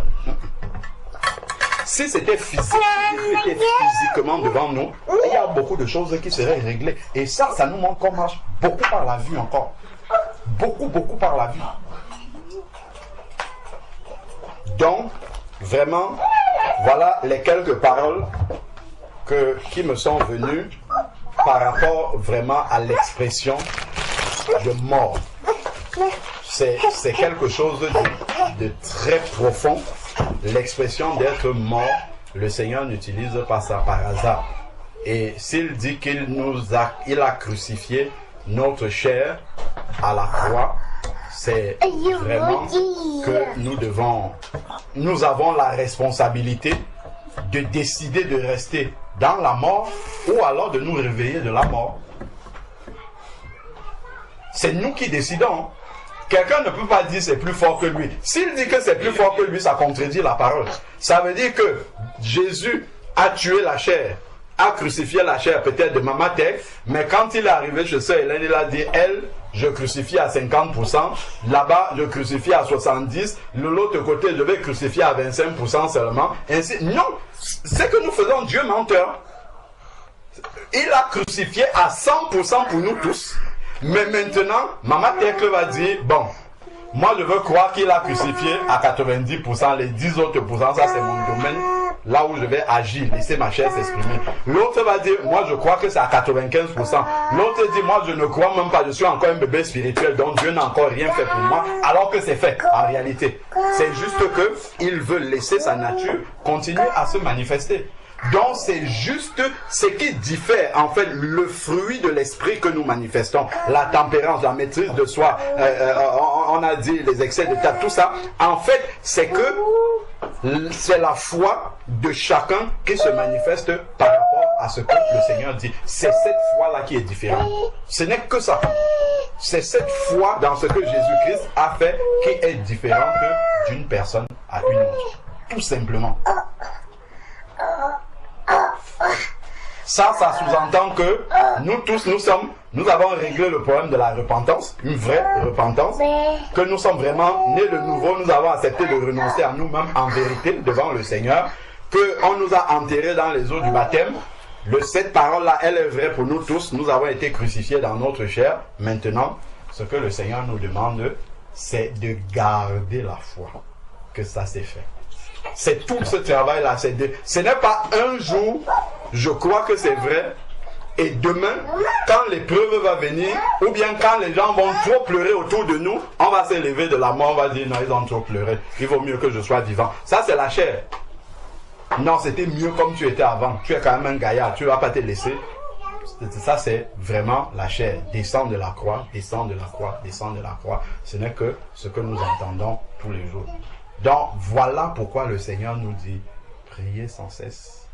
Si c'était physique, Jésus était physiquement devant nous, il y a beaucoup de choses qui seraient réglées. Et ça nous montre qu'on marche beaucoup par la vue encore. Beaucoup par la vue. Donc, vraiment, voilà les quelques paroles qui me sont venues par rapport vraiment à l'expression de mort. C'est quelque chose de très profond. L'expression d'être mort, le Seigneur n'utilise pas ça par hasard. Et s'il dit qu'il a crucifié notre chair à la croix, c'est vraiment que nous avons la responsabilité de décider de rester dans la mort ou alors de nous réveiller de la mort. C'est nous qui décidons. Quelqu'un ne peut pas dire c'est plus fort que lui. S'il dit que c'est plus fort que lui, ça contredit la parole. Ça veut dire que Jésus a tué la chair, a crucifié la chair peut-être de Mama Tek, mais quand il est arrivé chez Sœur Hélène, il a dit, elle, je crucifie à 50%, là-bas, je crucifie à 70%, de l'autre côté, je vais crucifier à 25% seulement. Ainsi, non, c'est que nous faisons Dieu menteur. Il a crucifié à 100% pour nous tous. Mais maintenant, Mama Tekle va dire, bon, moi je veux croire qu'il a crucifié à 90%, les 10 autres pourcents, ça c'est mon domaine, là où je vais agir, laisser ma chair s'exprimer. L'autre va dire, moi je crois que c'est à 95%. L'autre dit, moi je ne crois même pas, je suis encore un bébé spirituel, donc Dieu n'a encore rien fait pour moi, alors que c'est fait en réalité. C'est juste que il veut laisser sa nature continuer à se manifester. Donc c'est juste ce qui diffère en fait le fruit de l'esprit que nous manifestons, la tempérance, la maîtrise de soi, on a dit les excès de table, tout ça. En fait, c'est que c'est la foi de chacun qui se manifeste par rapport à ce que le Seigneur dit. C'est cette foi-là qui est différente. Ce n'est que ça. C'est cette foi dans ce que Jésus-Christ a fait qui est différente d'une personne à une autre. Tout simplement. Ça sous-entend que nous tous, nous avons réglé le problème de la repentance, une vraie repentance, que nous sommes vraiment nés de nouveau, nous avons accepté de renoncer à nous-mêmes en vérité devant le Seigneur, qu'on nous a enterrés dans les eaux du baptême. Cette parole-là, elle est vraie pour nous tous, nous avons été crucifiés dans notre chair. Maintenant, ce que le Seigneur nous demande, c'est de garder la foi, que ça s'est fait. C'est tout ce travail-là. Ce n'est pas un jour, je crois que c'est vrai, et demain, quand l'épreuve va venir, ou bien quand les gens vont trop pleurer autour de nous, on va s'élever de la mort, on va dire non, ils ont trop pleuré, il vaut mieux que je sois vivant. Ça, c'est la chair. Non, c'était mieux comme tu étais avant. Tu es quand même un gaillard, tu ne vas pas te laisser. Ça, c'est vraiment la chair. Descends de la croix, descends de la croix, descends de la croix. Ce n'est que ce que nous entendons tous les jours. Donc, voilà pourquoi le Seigneur nous dit, priez sans cesse,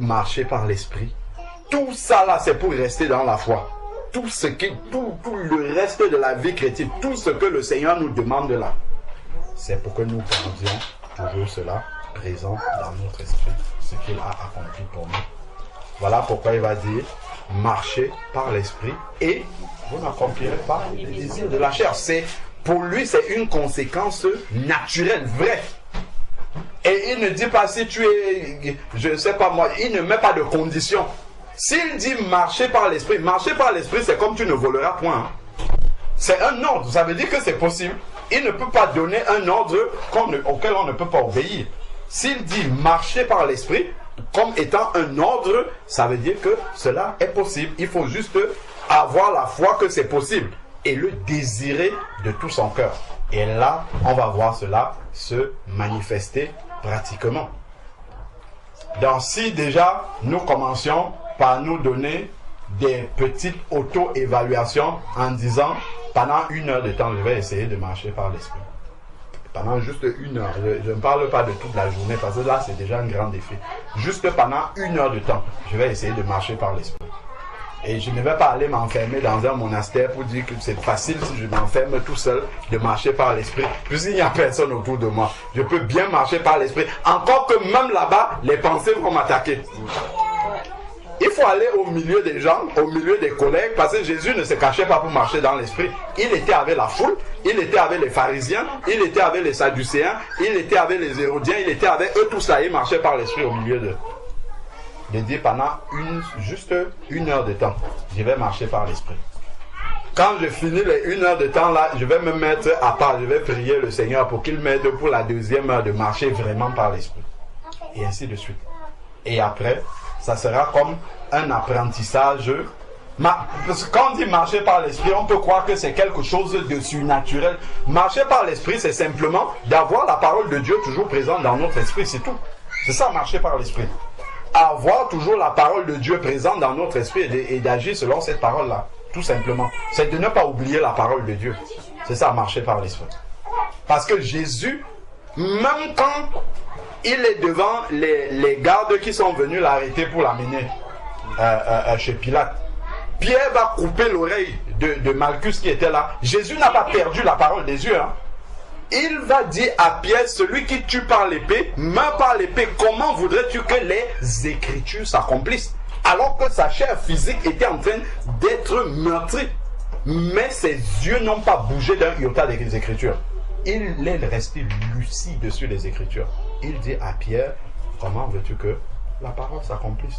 marchez par l'esprit. Tout ça là, c'est pour rester dans la foi. Tout le reste de la vie chrétienne, tout ce que le Seigneur nous demande là, c'est pour que nous gardions toujours cela présent dans notre esprit, ce qu'il a accompli pour nous. Voilà pourquoi il va dire, marchez par l'esprit et vous n'accomplirez pas les désirs de la chair. Pour lui, c'est une conséquence naturelle, vraie. Et il ne dit pas si tu es, je ne sais pas moi, il ne met pas de condition. S'il dit marcher par l'esprit, c'est comme tu ne voleras point. C'est un ordre, ça veut dire que c'est possible. Il ne peut pas donner un ordre auquel on ne peut pas obéir. S'il dit marcher par l'esprit, comme étant un ordre, ça veut dire que cela est possible. Il faut juste avoir la foi que c'est possible et le désirer de tout son cœur. Et là, on va voir cela se manifester pratiquement. Donc si déjà nous commencions par nous donner des petites auto-évaluations en disant pendant 1 heure de temps je vais essayer de marcher par l'esprit. Pendant juste 1 heure, je ne parle pas de toute la journée parce que là c'est déjà un grand défi. Juste pendant 1 heure de temps, je vais essayer de marcher par l'esprit. Et je ne vais pas aller m'enfermer dans un monastère pour dire que c'est facile si je m'enferme tout seul de marcher par l'esprit. Puisqu'il n'y a personne autour de moi. Je peux bien marcher par l'esprit. Encore que même là-bas, les pensées vont m'attaquer. Il faut aller au milieu des gens, au milieu des collègues, parce que Jésus ne se cachait pas pour marcher dans l'esprit. Il était avec la foule, il était avec les pharisiens, il était avec les sadducéens, il était avec les hérodiens, il était avec eux tous là, il marchait par l'esprit au milieu d'eux. De dire pendant juste 1 heure de temps, je vais marcher par l'esprit. Quand je finis les 1 heure de temps là, je vais me mettre à part, je vais prier le Seigneur pour qu'il m'aide pour la 2e heure de marcher vraiment par l'esprit. Et ainsi de suite. Et après, ça sera comme un apprentissage. Parce que quand on dit marcher par l'esprit, on peut croire que c'est quelque chose de surnaturel. Marcher par l'esprit, c'est simplement d'avoir la parole de Dieu toujours présente dans notre esprit, c'est tout. C'est ça, marcher par l'esprit. Avoir toujours la parole de Dieu présente dans notre esprit et d'agir selon cette parole-là. Tout simplement. C'est de ne pas oublier la parole de Dieu. C'est ça, marcher par l'esprit. Parce que Jésus, même quand il est devant les gardes qui sont venus l'arrêter pour l'amener chez Pilate, Pierre va couper l'oreille de Malchus qui était là. Jésus n'a pas perdu la parole des yeux. Hein. Il va dire à Pierre, celui qui tue par l'épée, meurt par l'épée. Comment voudrais-tu que les Écritures s'accomplissent? Alors que sa chair physique était en train d'être meurtrie. Mais ses yeux n'ont pas bougé d'un iota des Écritures. Il est resté lucide sur les Écritures. Il dit à Pierre, comment veux-tu que la parole s'accomplisse?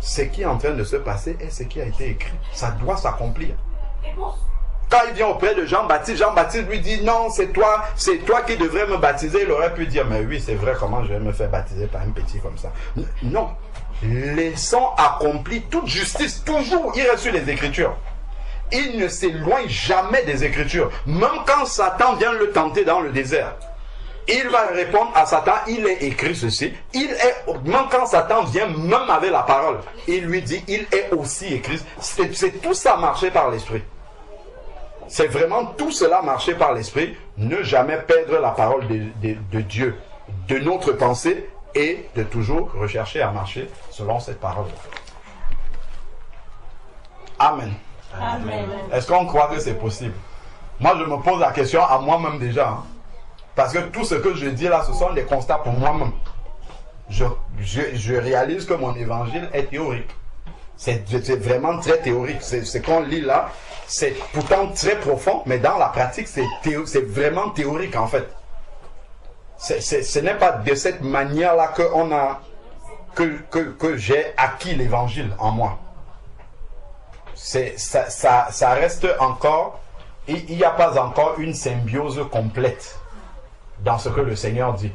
Ce qui est en train de se passer est ce qui a été écrit. Ça doit s'accomplir. Quand il vient auprès de Jean-Baptiste, Jean-Baptiste lui dit, non, c'est toi qui devrais me baptiser. Il aurait pu dire, mais oui, c'est vrai, comment je vais me faire baptiser par un petit comme ça? Non. Laissons accomplir toute justice. Toujours, il reste sur les Écritures. Il ne s'éloigne jamais des Écritures. Même quand Satan vient le tenter dans le désert, il va répondre à Satan, il est écrit ceci. Même quand Satan vient, même avec la parole, il lui dit, il est aussi écrit. C'est tout ça marcher par l'esprit. C'est vraiment tout cela marcher par l'esprit. Ne jamais perdre la parole de Dieu, de notre pensée, et de toujours rechercher à marcher selon cette parole. Amen. Amen. Est-ce qu'on croit que c'est possible? Moi, je me pose la question à moi-même déjà. Hein. Parce que tout ce que je dis là, ce sont des constats pour moi-même. Je réalise que mon évangile est théorique. C'est vraiment très théorique. Ce qu'on lit là, c'est pourtant très profond, mais dans la pratique, c'est vraiment théorique en fait. Ce n'est pas de cette manière-là que j'ai acquis l'évangile en moi. Ça reste encore, il n'y a pas encore une symbiose complète dans ce que le Seigneur dit.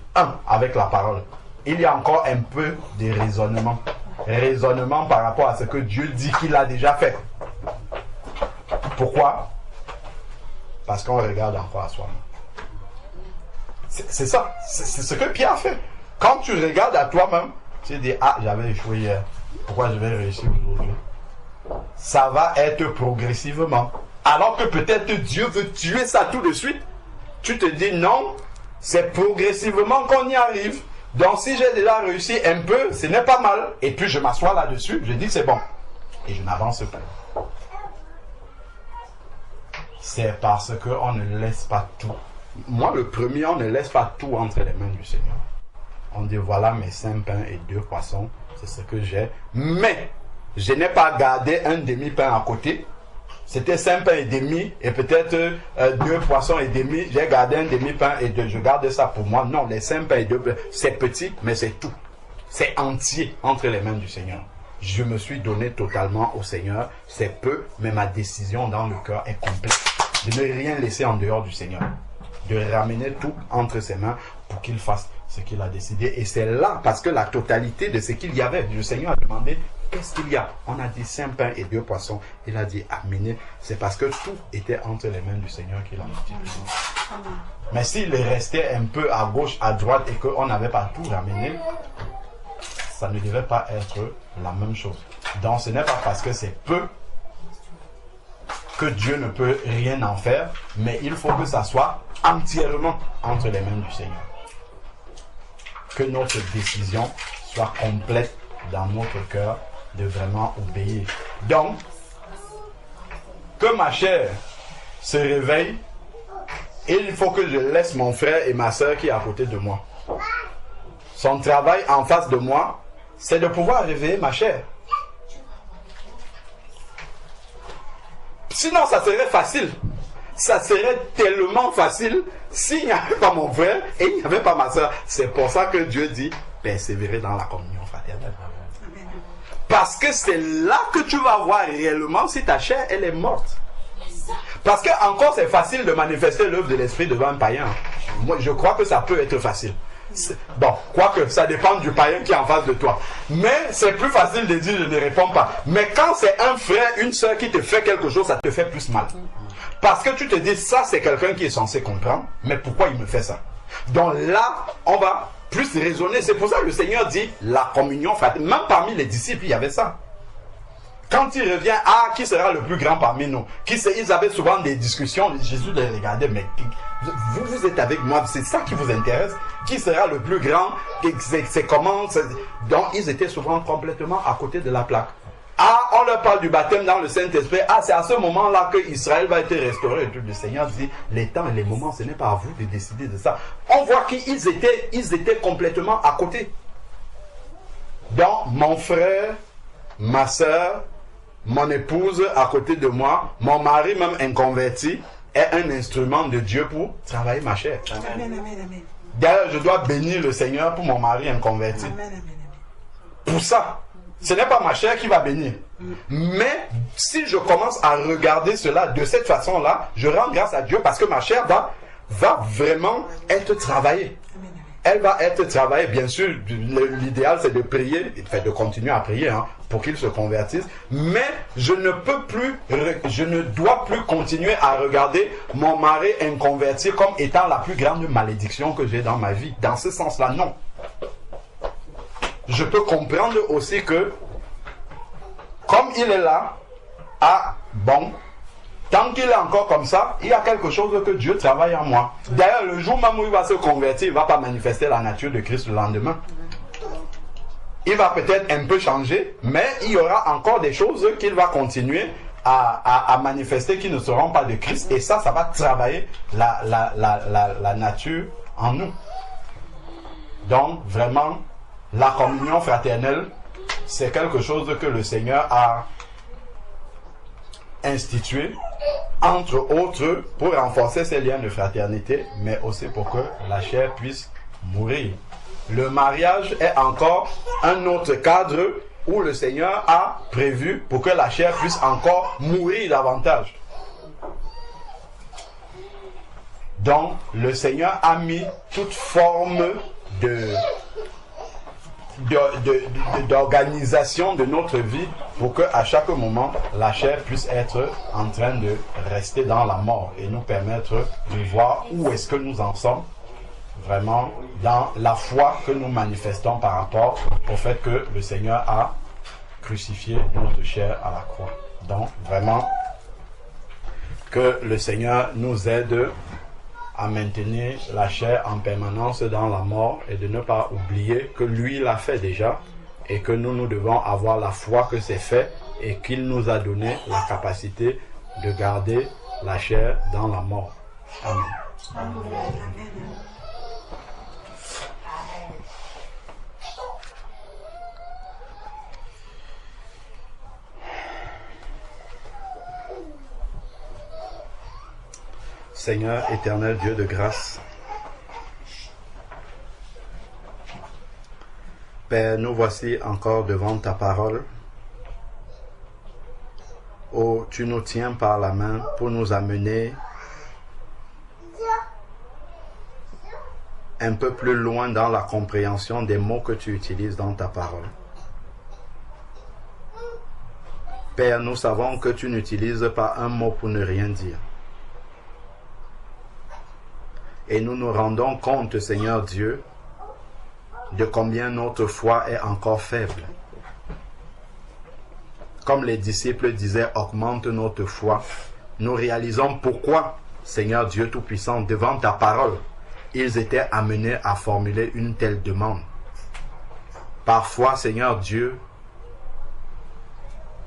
Avec la parole. Il y a encore un peu de raisonnement. Raisonnement par rapport à ce que Dieu dit qu'il a déjà fait. Pourquoi? Parce qu'on regarde encore à soi-même. C'est ça. C'est ce que Pierre a fait. Quand tu regardes à toi-même, tu te dis, j'avais échoué hier. Pourquoi je vais réussir aujourd'hui? Ça va être progressivement. Alors que peut-être Dieu veut tuer ça tout de suite. Tu te dis, non, c'est progressivement qu'on y arrive. Donc si j'ai déjà réussi un peu, ce n'est pas mal. Et puis je m'assois là-dessus, je dis c'est bon. Et je n'avance pas. C'est parce qu'on ne laisse pas tout. Moi, le premier, on ne laisse pas tout entre les mains du Seigneur. On dit, voilà mes 5 pains et 2 poissons, c'est ce que j'ai. Mais, je n'ai pas gardé un demi-pain à côté. C'était 5 pains et demi, et peut-être 2 poissons et demi. J'ai gardé un demi-pain et je garde ça pour moi. Non, les 5 pains et 2 pains, c'est petit, mais c'est tout. C'est entier entre les mains du Seigneur. Je me suis donné totalement au Seigneur. C'est peu, mais ma décision dans le cœur est complète. De ne rien laisser en dehors du Seigneur. De ramener tout entre ses mains pour qu'il fasse ce qu'il a décidé. Et c'est là, parce que la totalité de ce qu'il y avait, le Seigneur a demandé, qu'est-ce qu'il y a? On a dit 5 pains et 2 poissons. Il a dit, amenez. C'est parce que tout était entre les mains du Seigneur qu'il a multiplié. Mais s'il restait un peu à gauche, à droite, et qu'on n'avait pas tout ramené, ça ne devait pas être la même chose. Donc ce n'est pas parce que c'est peu que Dieu ne peut rien en faire, mais il faut que ça soit entièrement entre les mains du Seigneur. Que notre décision soit complète dans notre cœur de vraiment obéir. Donc, que ma chair se réveille, et il faut que je laisse mon frère et ma soeur qui est à côté de moi. Son travail en face de moi, c'est de pouvoir réveiller ma chair. Sinon, ça serait facile. Ça serait tellement facile s'il n'y avait pas mon frère et il n'y avait pas ma soeur. C'est pour ça que Dieu dit, persévérer dans la communion fraternelle. Parce que c'est là que tu vas voir réellement si ta chair, elle est morte. Parce que encore c'est facile de manifester l'œuvre de l'esprit devant un païen. Moi, je crois que ça peut être facile. Bon, quoique ça dépend du païen qui est en face de toi. Mais c'est plus facile de dire je ne réponds pas. Mais quand c'est un frère, une soeur qui te fait quelque chose, ça te fait plus mal. Parce que tu te dis, ça c'est quelqu'un qui est censé comprendre, mais pourquoi il me fait ça? Donc là, on va plus raisonner. C'est pour ça que le Seigneur dit, la communion fraternelle. Même parmi les disciples, il y avait ça. Quand il revient, qui sera le plus grand parmi nous? Ils avaient souvent des discussions. Jésus les regardait, mais vous êtes avec moi, c'est ça qui vous intéresse? Qui sera le plus grand? C'est comment? Donc, ils étaient souvent complètement à côté de la plaque. On leur parle du baptême dans le Saint-Esprit. C'est à ce moment-là que Israël va être restauré. Et le Seigneur dit, les temps et les moments, ce n'est pas à vous de décider de ça. On voit qu'ils étaient complètement à côté. Donc, mon frère, ma soeur, mon épouse à côté de moi, mon mari même inconverti, est un instrument de Dieu pour travailler ma chair. Amen, amen, amen. D'ailleurs, je dois bénir le Seigneur pour mon mari inconverti. Amen, amen, amen. Pour ça, ce n'est pas ma chair qui va bénir. Mais si je commence à regarder cela de cette façon-là, je rends grâce à Dieu parce que ma chair va vraiment être travaillée. Elle va être travaillée, bien sûr, l'idéal c'est de prier, de continuer à prier pour qu'il se convertisse, mais je ne dois plus continuer à regarder mon mari inconverti comme étant la plus grande malédiction que j'ai dans ma vie. Dans ce sens-là, non. Je peux comprendre aussi que, comme il est là, tant qu'il est encore comme ça, il y a quelque chose que Dieu travaille en moi. D'ailleurs, le jour même où il va se convertir, il ne va pas manifester la nature de Christ le lendemain. Il va peut-être un peu changer, mais il y aura encore des choses qu'il va continuer à manifester qui ne seront pas de Christ. Et ça va travailler la nature en nous. Donc, vraiment, la communion fraternelle, c'est quelque chose que le Seigneur a institué, entre autres, pour renforcer ces liens de fraternité, mais aussi pour que la chair puisse mourir. Le mariage est encore un autre cadre où le Seigneur a prévu pour que la chair puisse encore mourir davantage. Donc, le Seigneur a mis toute forme d'organisation de notre vie pour que à chaque moment la chair puisse être en train de rester dans la mort et nous permettre de voir où est-ce que nous en sommes vraiment dans la foi que nous manifestons par rapport au fait que le Seigneur a crucifié notre chair à la croix. Donc vraiment que le Seigneur nous aide à maintenir la chair en permanence dans la mort et de ne pas oublier que lui l'a fait déjà et que nous devons avoir la foi que c'est fait et qu'il nous a donné la capacité de garder la chair dans la mort. Amen. Amen. Seigneur éternel Dieu de grâce, Père, nous voici encore devant ta parole. Oh, tu nous tiens par la main pour nous amener un peu plus loin dans la compréhension des mots que tu utilises dans ta parole. Père, nous savons que tu n'utilises pas un mot pour ne rien dire. Et nous nous rendons compte, Seigneur Dieu, de combien notre foi est encore faible. Comme les disciples disaient, augmente notre foi. Nous réalisons pourquoi, Seigneur Dieu Tout-Puissant, devant ta parole, ils étaient amenés à formuler une telle demande. Parfois, Seigneur Dieu,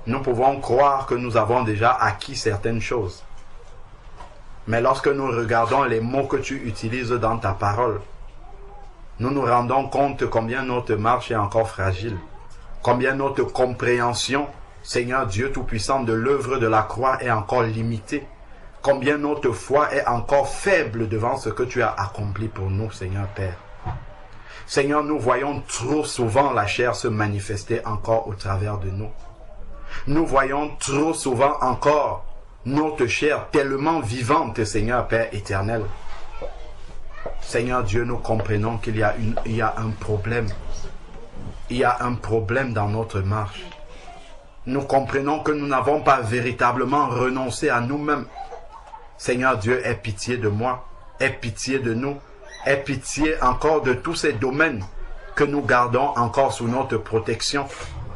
nous pouvons croire que nous avons déjà acquis certaines choses. Mais lorsque nous regardons les mots que tu utilises dans ta parole, nous nous rendons compte combien notre marche est encore fragile, combien notre compréhension, Seigneur Dieu Tout-Puissant, de l'œuvre de la croix est encore limitée, combien notre foi est encore faible devant ce que tu as accompli pour nous, Seigneur Père. Seigneur, nous voyons trop souvent la chair se manifester encore au travers de nous. Nous voyons trop souvent encore notre chair tellement vivante, Seigneur Père éternel. Seigneur Dieu, nous comprenons qu'il y a un problème. Il y a un problème dans notre marche. Nous comprenons que nous n'avons pas véritablement renoncé à nous-mêmes. Seigneur Dieu, aie pitié de moi, aie pitié de nous, aie pitié encore de tous ces domaines que nous gardons encore sous notre protection.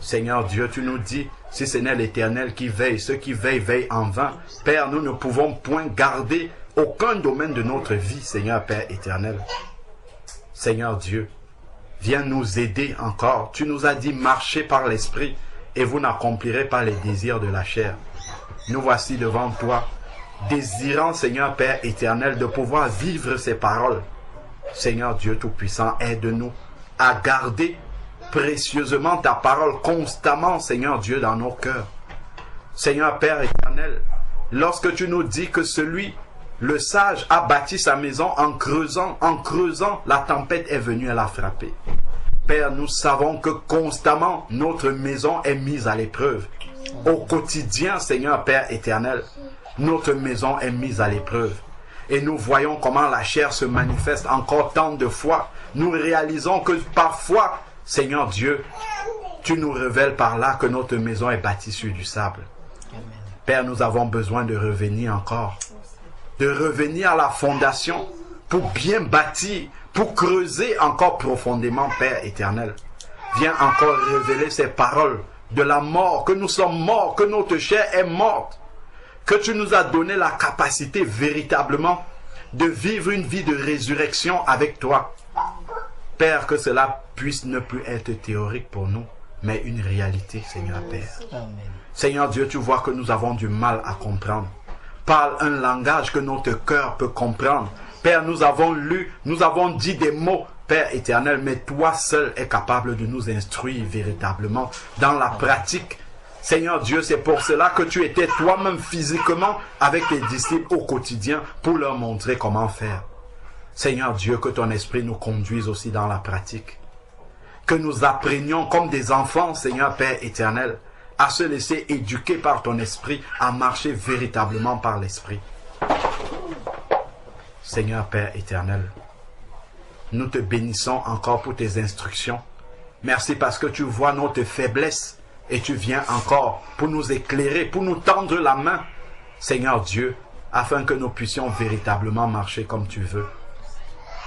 Seigneur Dieu, tu nous dis, si ce n'est l'Éternel qui veille, ceux qui veillent, veillent en vain. Père, nous ne pouvons point garder aucun domaine de notre vie, Seigneur Père éternel. Seigneur Dieu, viens nous aider encore. Tu nous as dit, marchez par l'Esprit et vous n'accomplirez pas les désirs de la chair. Nous voici devant toi, désirant, Seigneur Père éternel, de pouvoir vivre ces paroles. Seigneur Dieu Tout-Puissant, aide-nous à garder précieusement ta parole constamment, Seigneur Dieu, dans nos cœurs. Seigneur Père éternel, lorsque tu nous dis que le sage a bâti sa maison en creusant, la tempête est venue, elle a frappé. Père, nous savons que constamment notre maison est mise à l'épreuve. Au quotidien, Seigneur Père éternel, notre maison est mise à l'épreuve. Et nous voyons comment la chair se manifeste encore tant de fois. Nous réalisons que parfois, Seigneur Dieu, tu nous révèles par là que notre maison est bâtie sur du sable. Père, nous avons besoin de revenir encore. De revenir à la fondation pour bien bâtir, pour creuser encore profondément, Père éternel. Viens encore révéler ces paroles de la mort, que nous sommes morts, que notre chair est morte, que tu nous as donné la capacité véritablement de vivre une vie de résurrection avec toi. Père, que cela puisse ne plus être théorique pour nous, mais une réalité, Seigneur Père. Amen. Seigneur Dieu, tu vois que nous avons du mal à comprendre. Parle un langage que notre cœur peut comprendre. Père, nous avons lu, nous avons dit des mots, Père éternel, mais toi seul es capable de nous instruire véritablement dans la pratique. Seigneur Dieu, c'est pour cela que tu étais toi-même physiquement avec tes disciples au quotidien pour leur montrer comment faire. Seigneur Dieu, que ton esprit nous conduise aussi dans la pratique. Que nous apprenions comme des enfants, Seigneur Père éternel, à se laisser éduquer par ton esprit, à marcher véritablement par l'esprit. Seigneur Père éternel, nous te bénissons encore pour tes instructions. Merci parce que tu vois notre faiblesse et tu viens encore pour nous éclairer, pour nous tendre la main, Seigneur Dieu, afin que nous puissions véritablement marcher comme tu veux.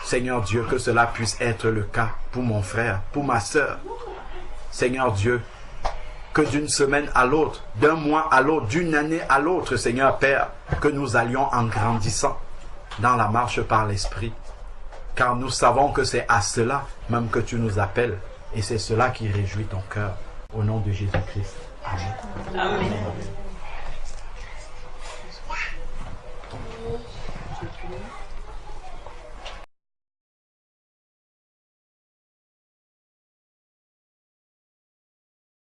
Seigneur Dieu, que cela puisse être le cas pour mon frère, pour ma sœur. Seigneur Dieu, que d'une semaine à l'autre, d'un mois à l'autre, d'une année à l'autre, Seigneur Père, que nous allions en grandissant dans la marche par l'Esprit. Car nous savons que c'est à cela même que tu nous appelles et c'est cela qui réjouit ton cœur. Au nom de Jésus-Christ. Amen. Amen.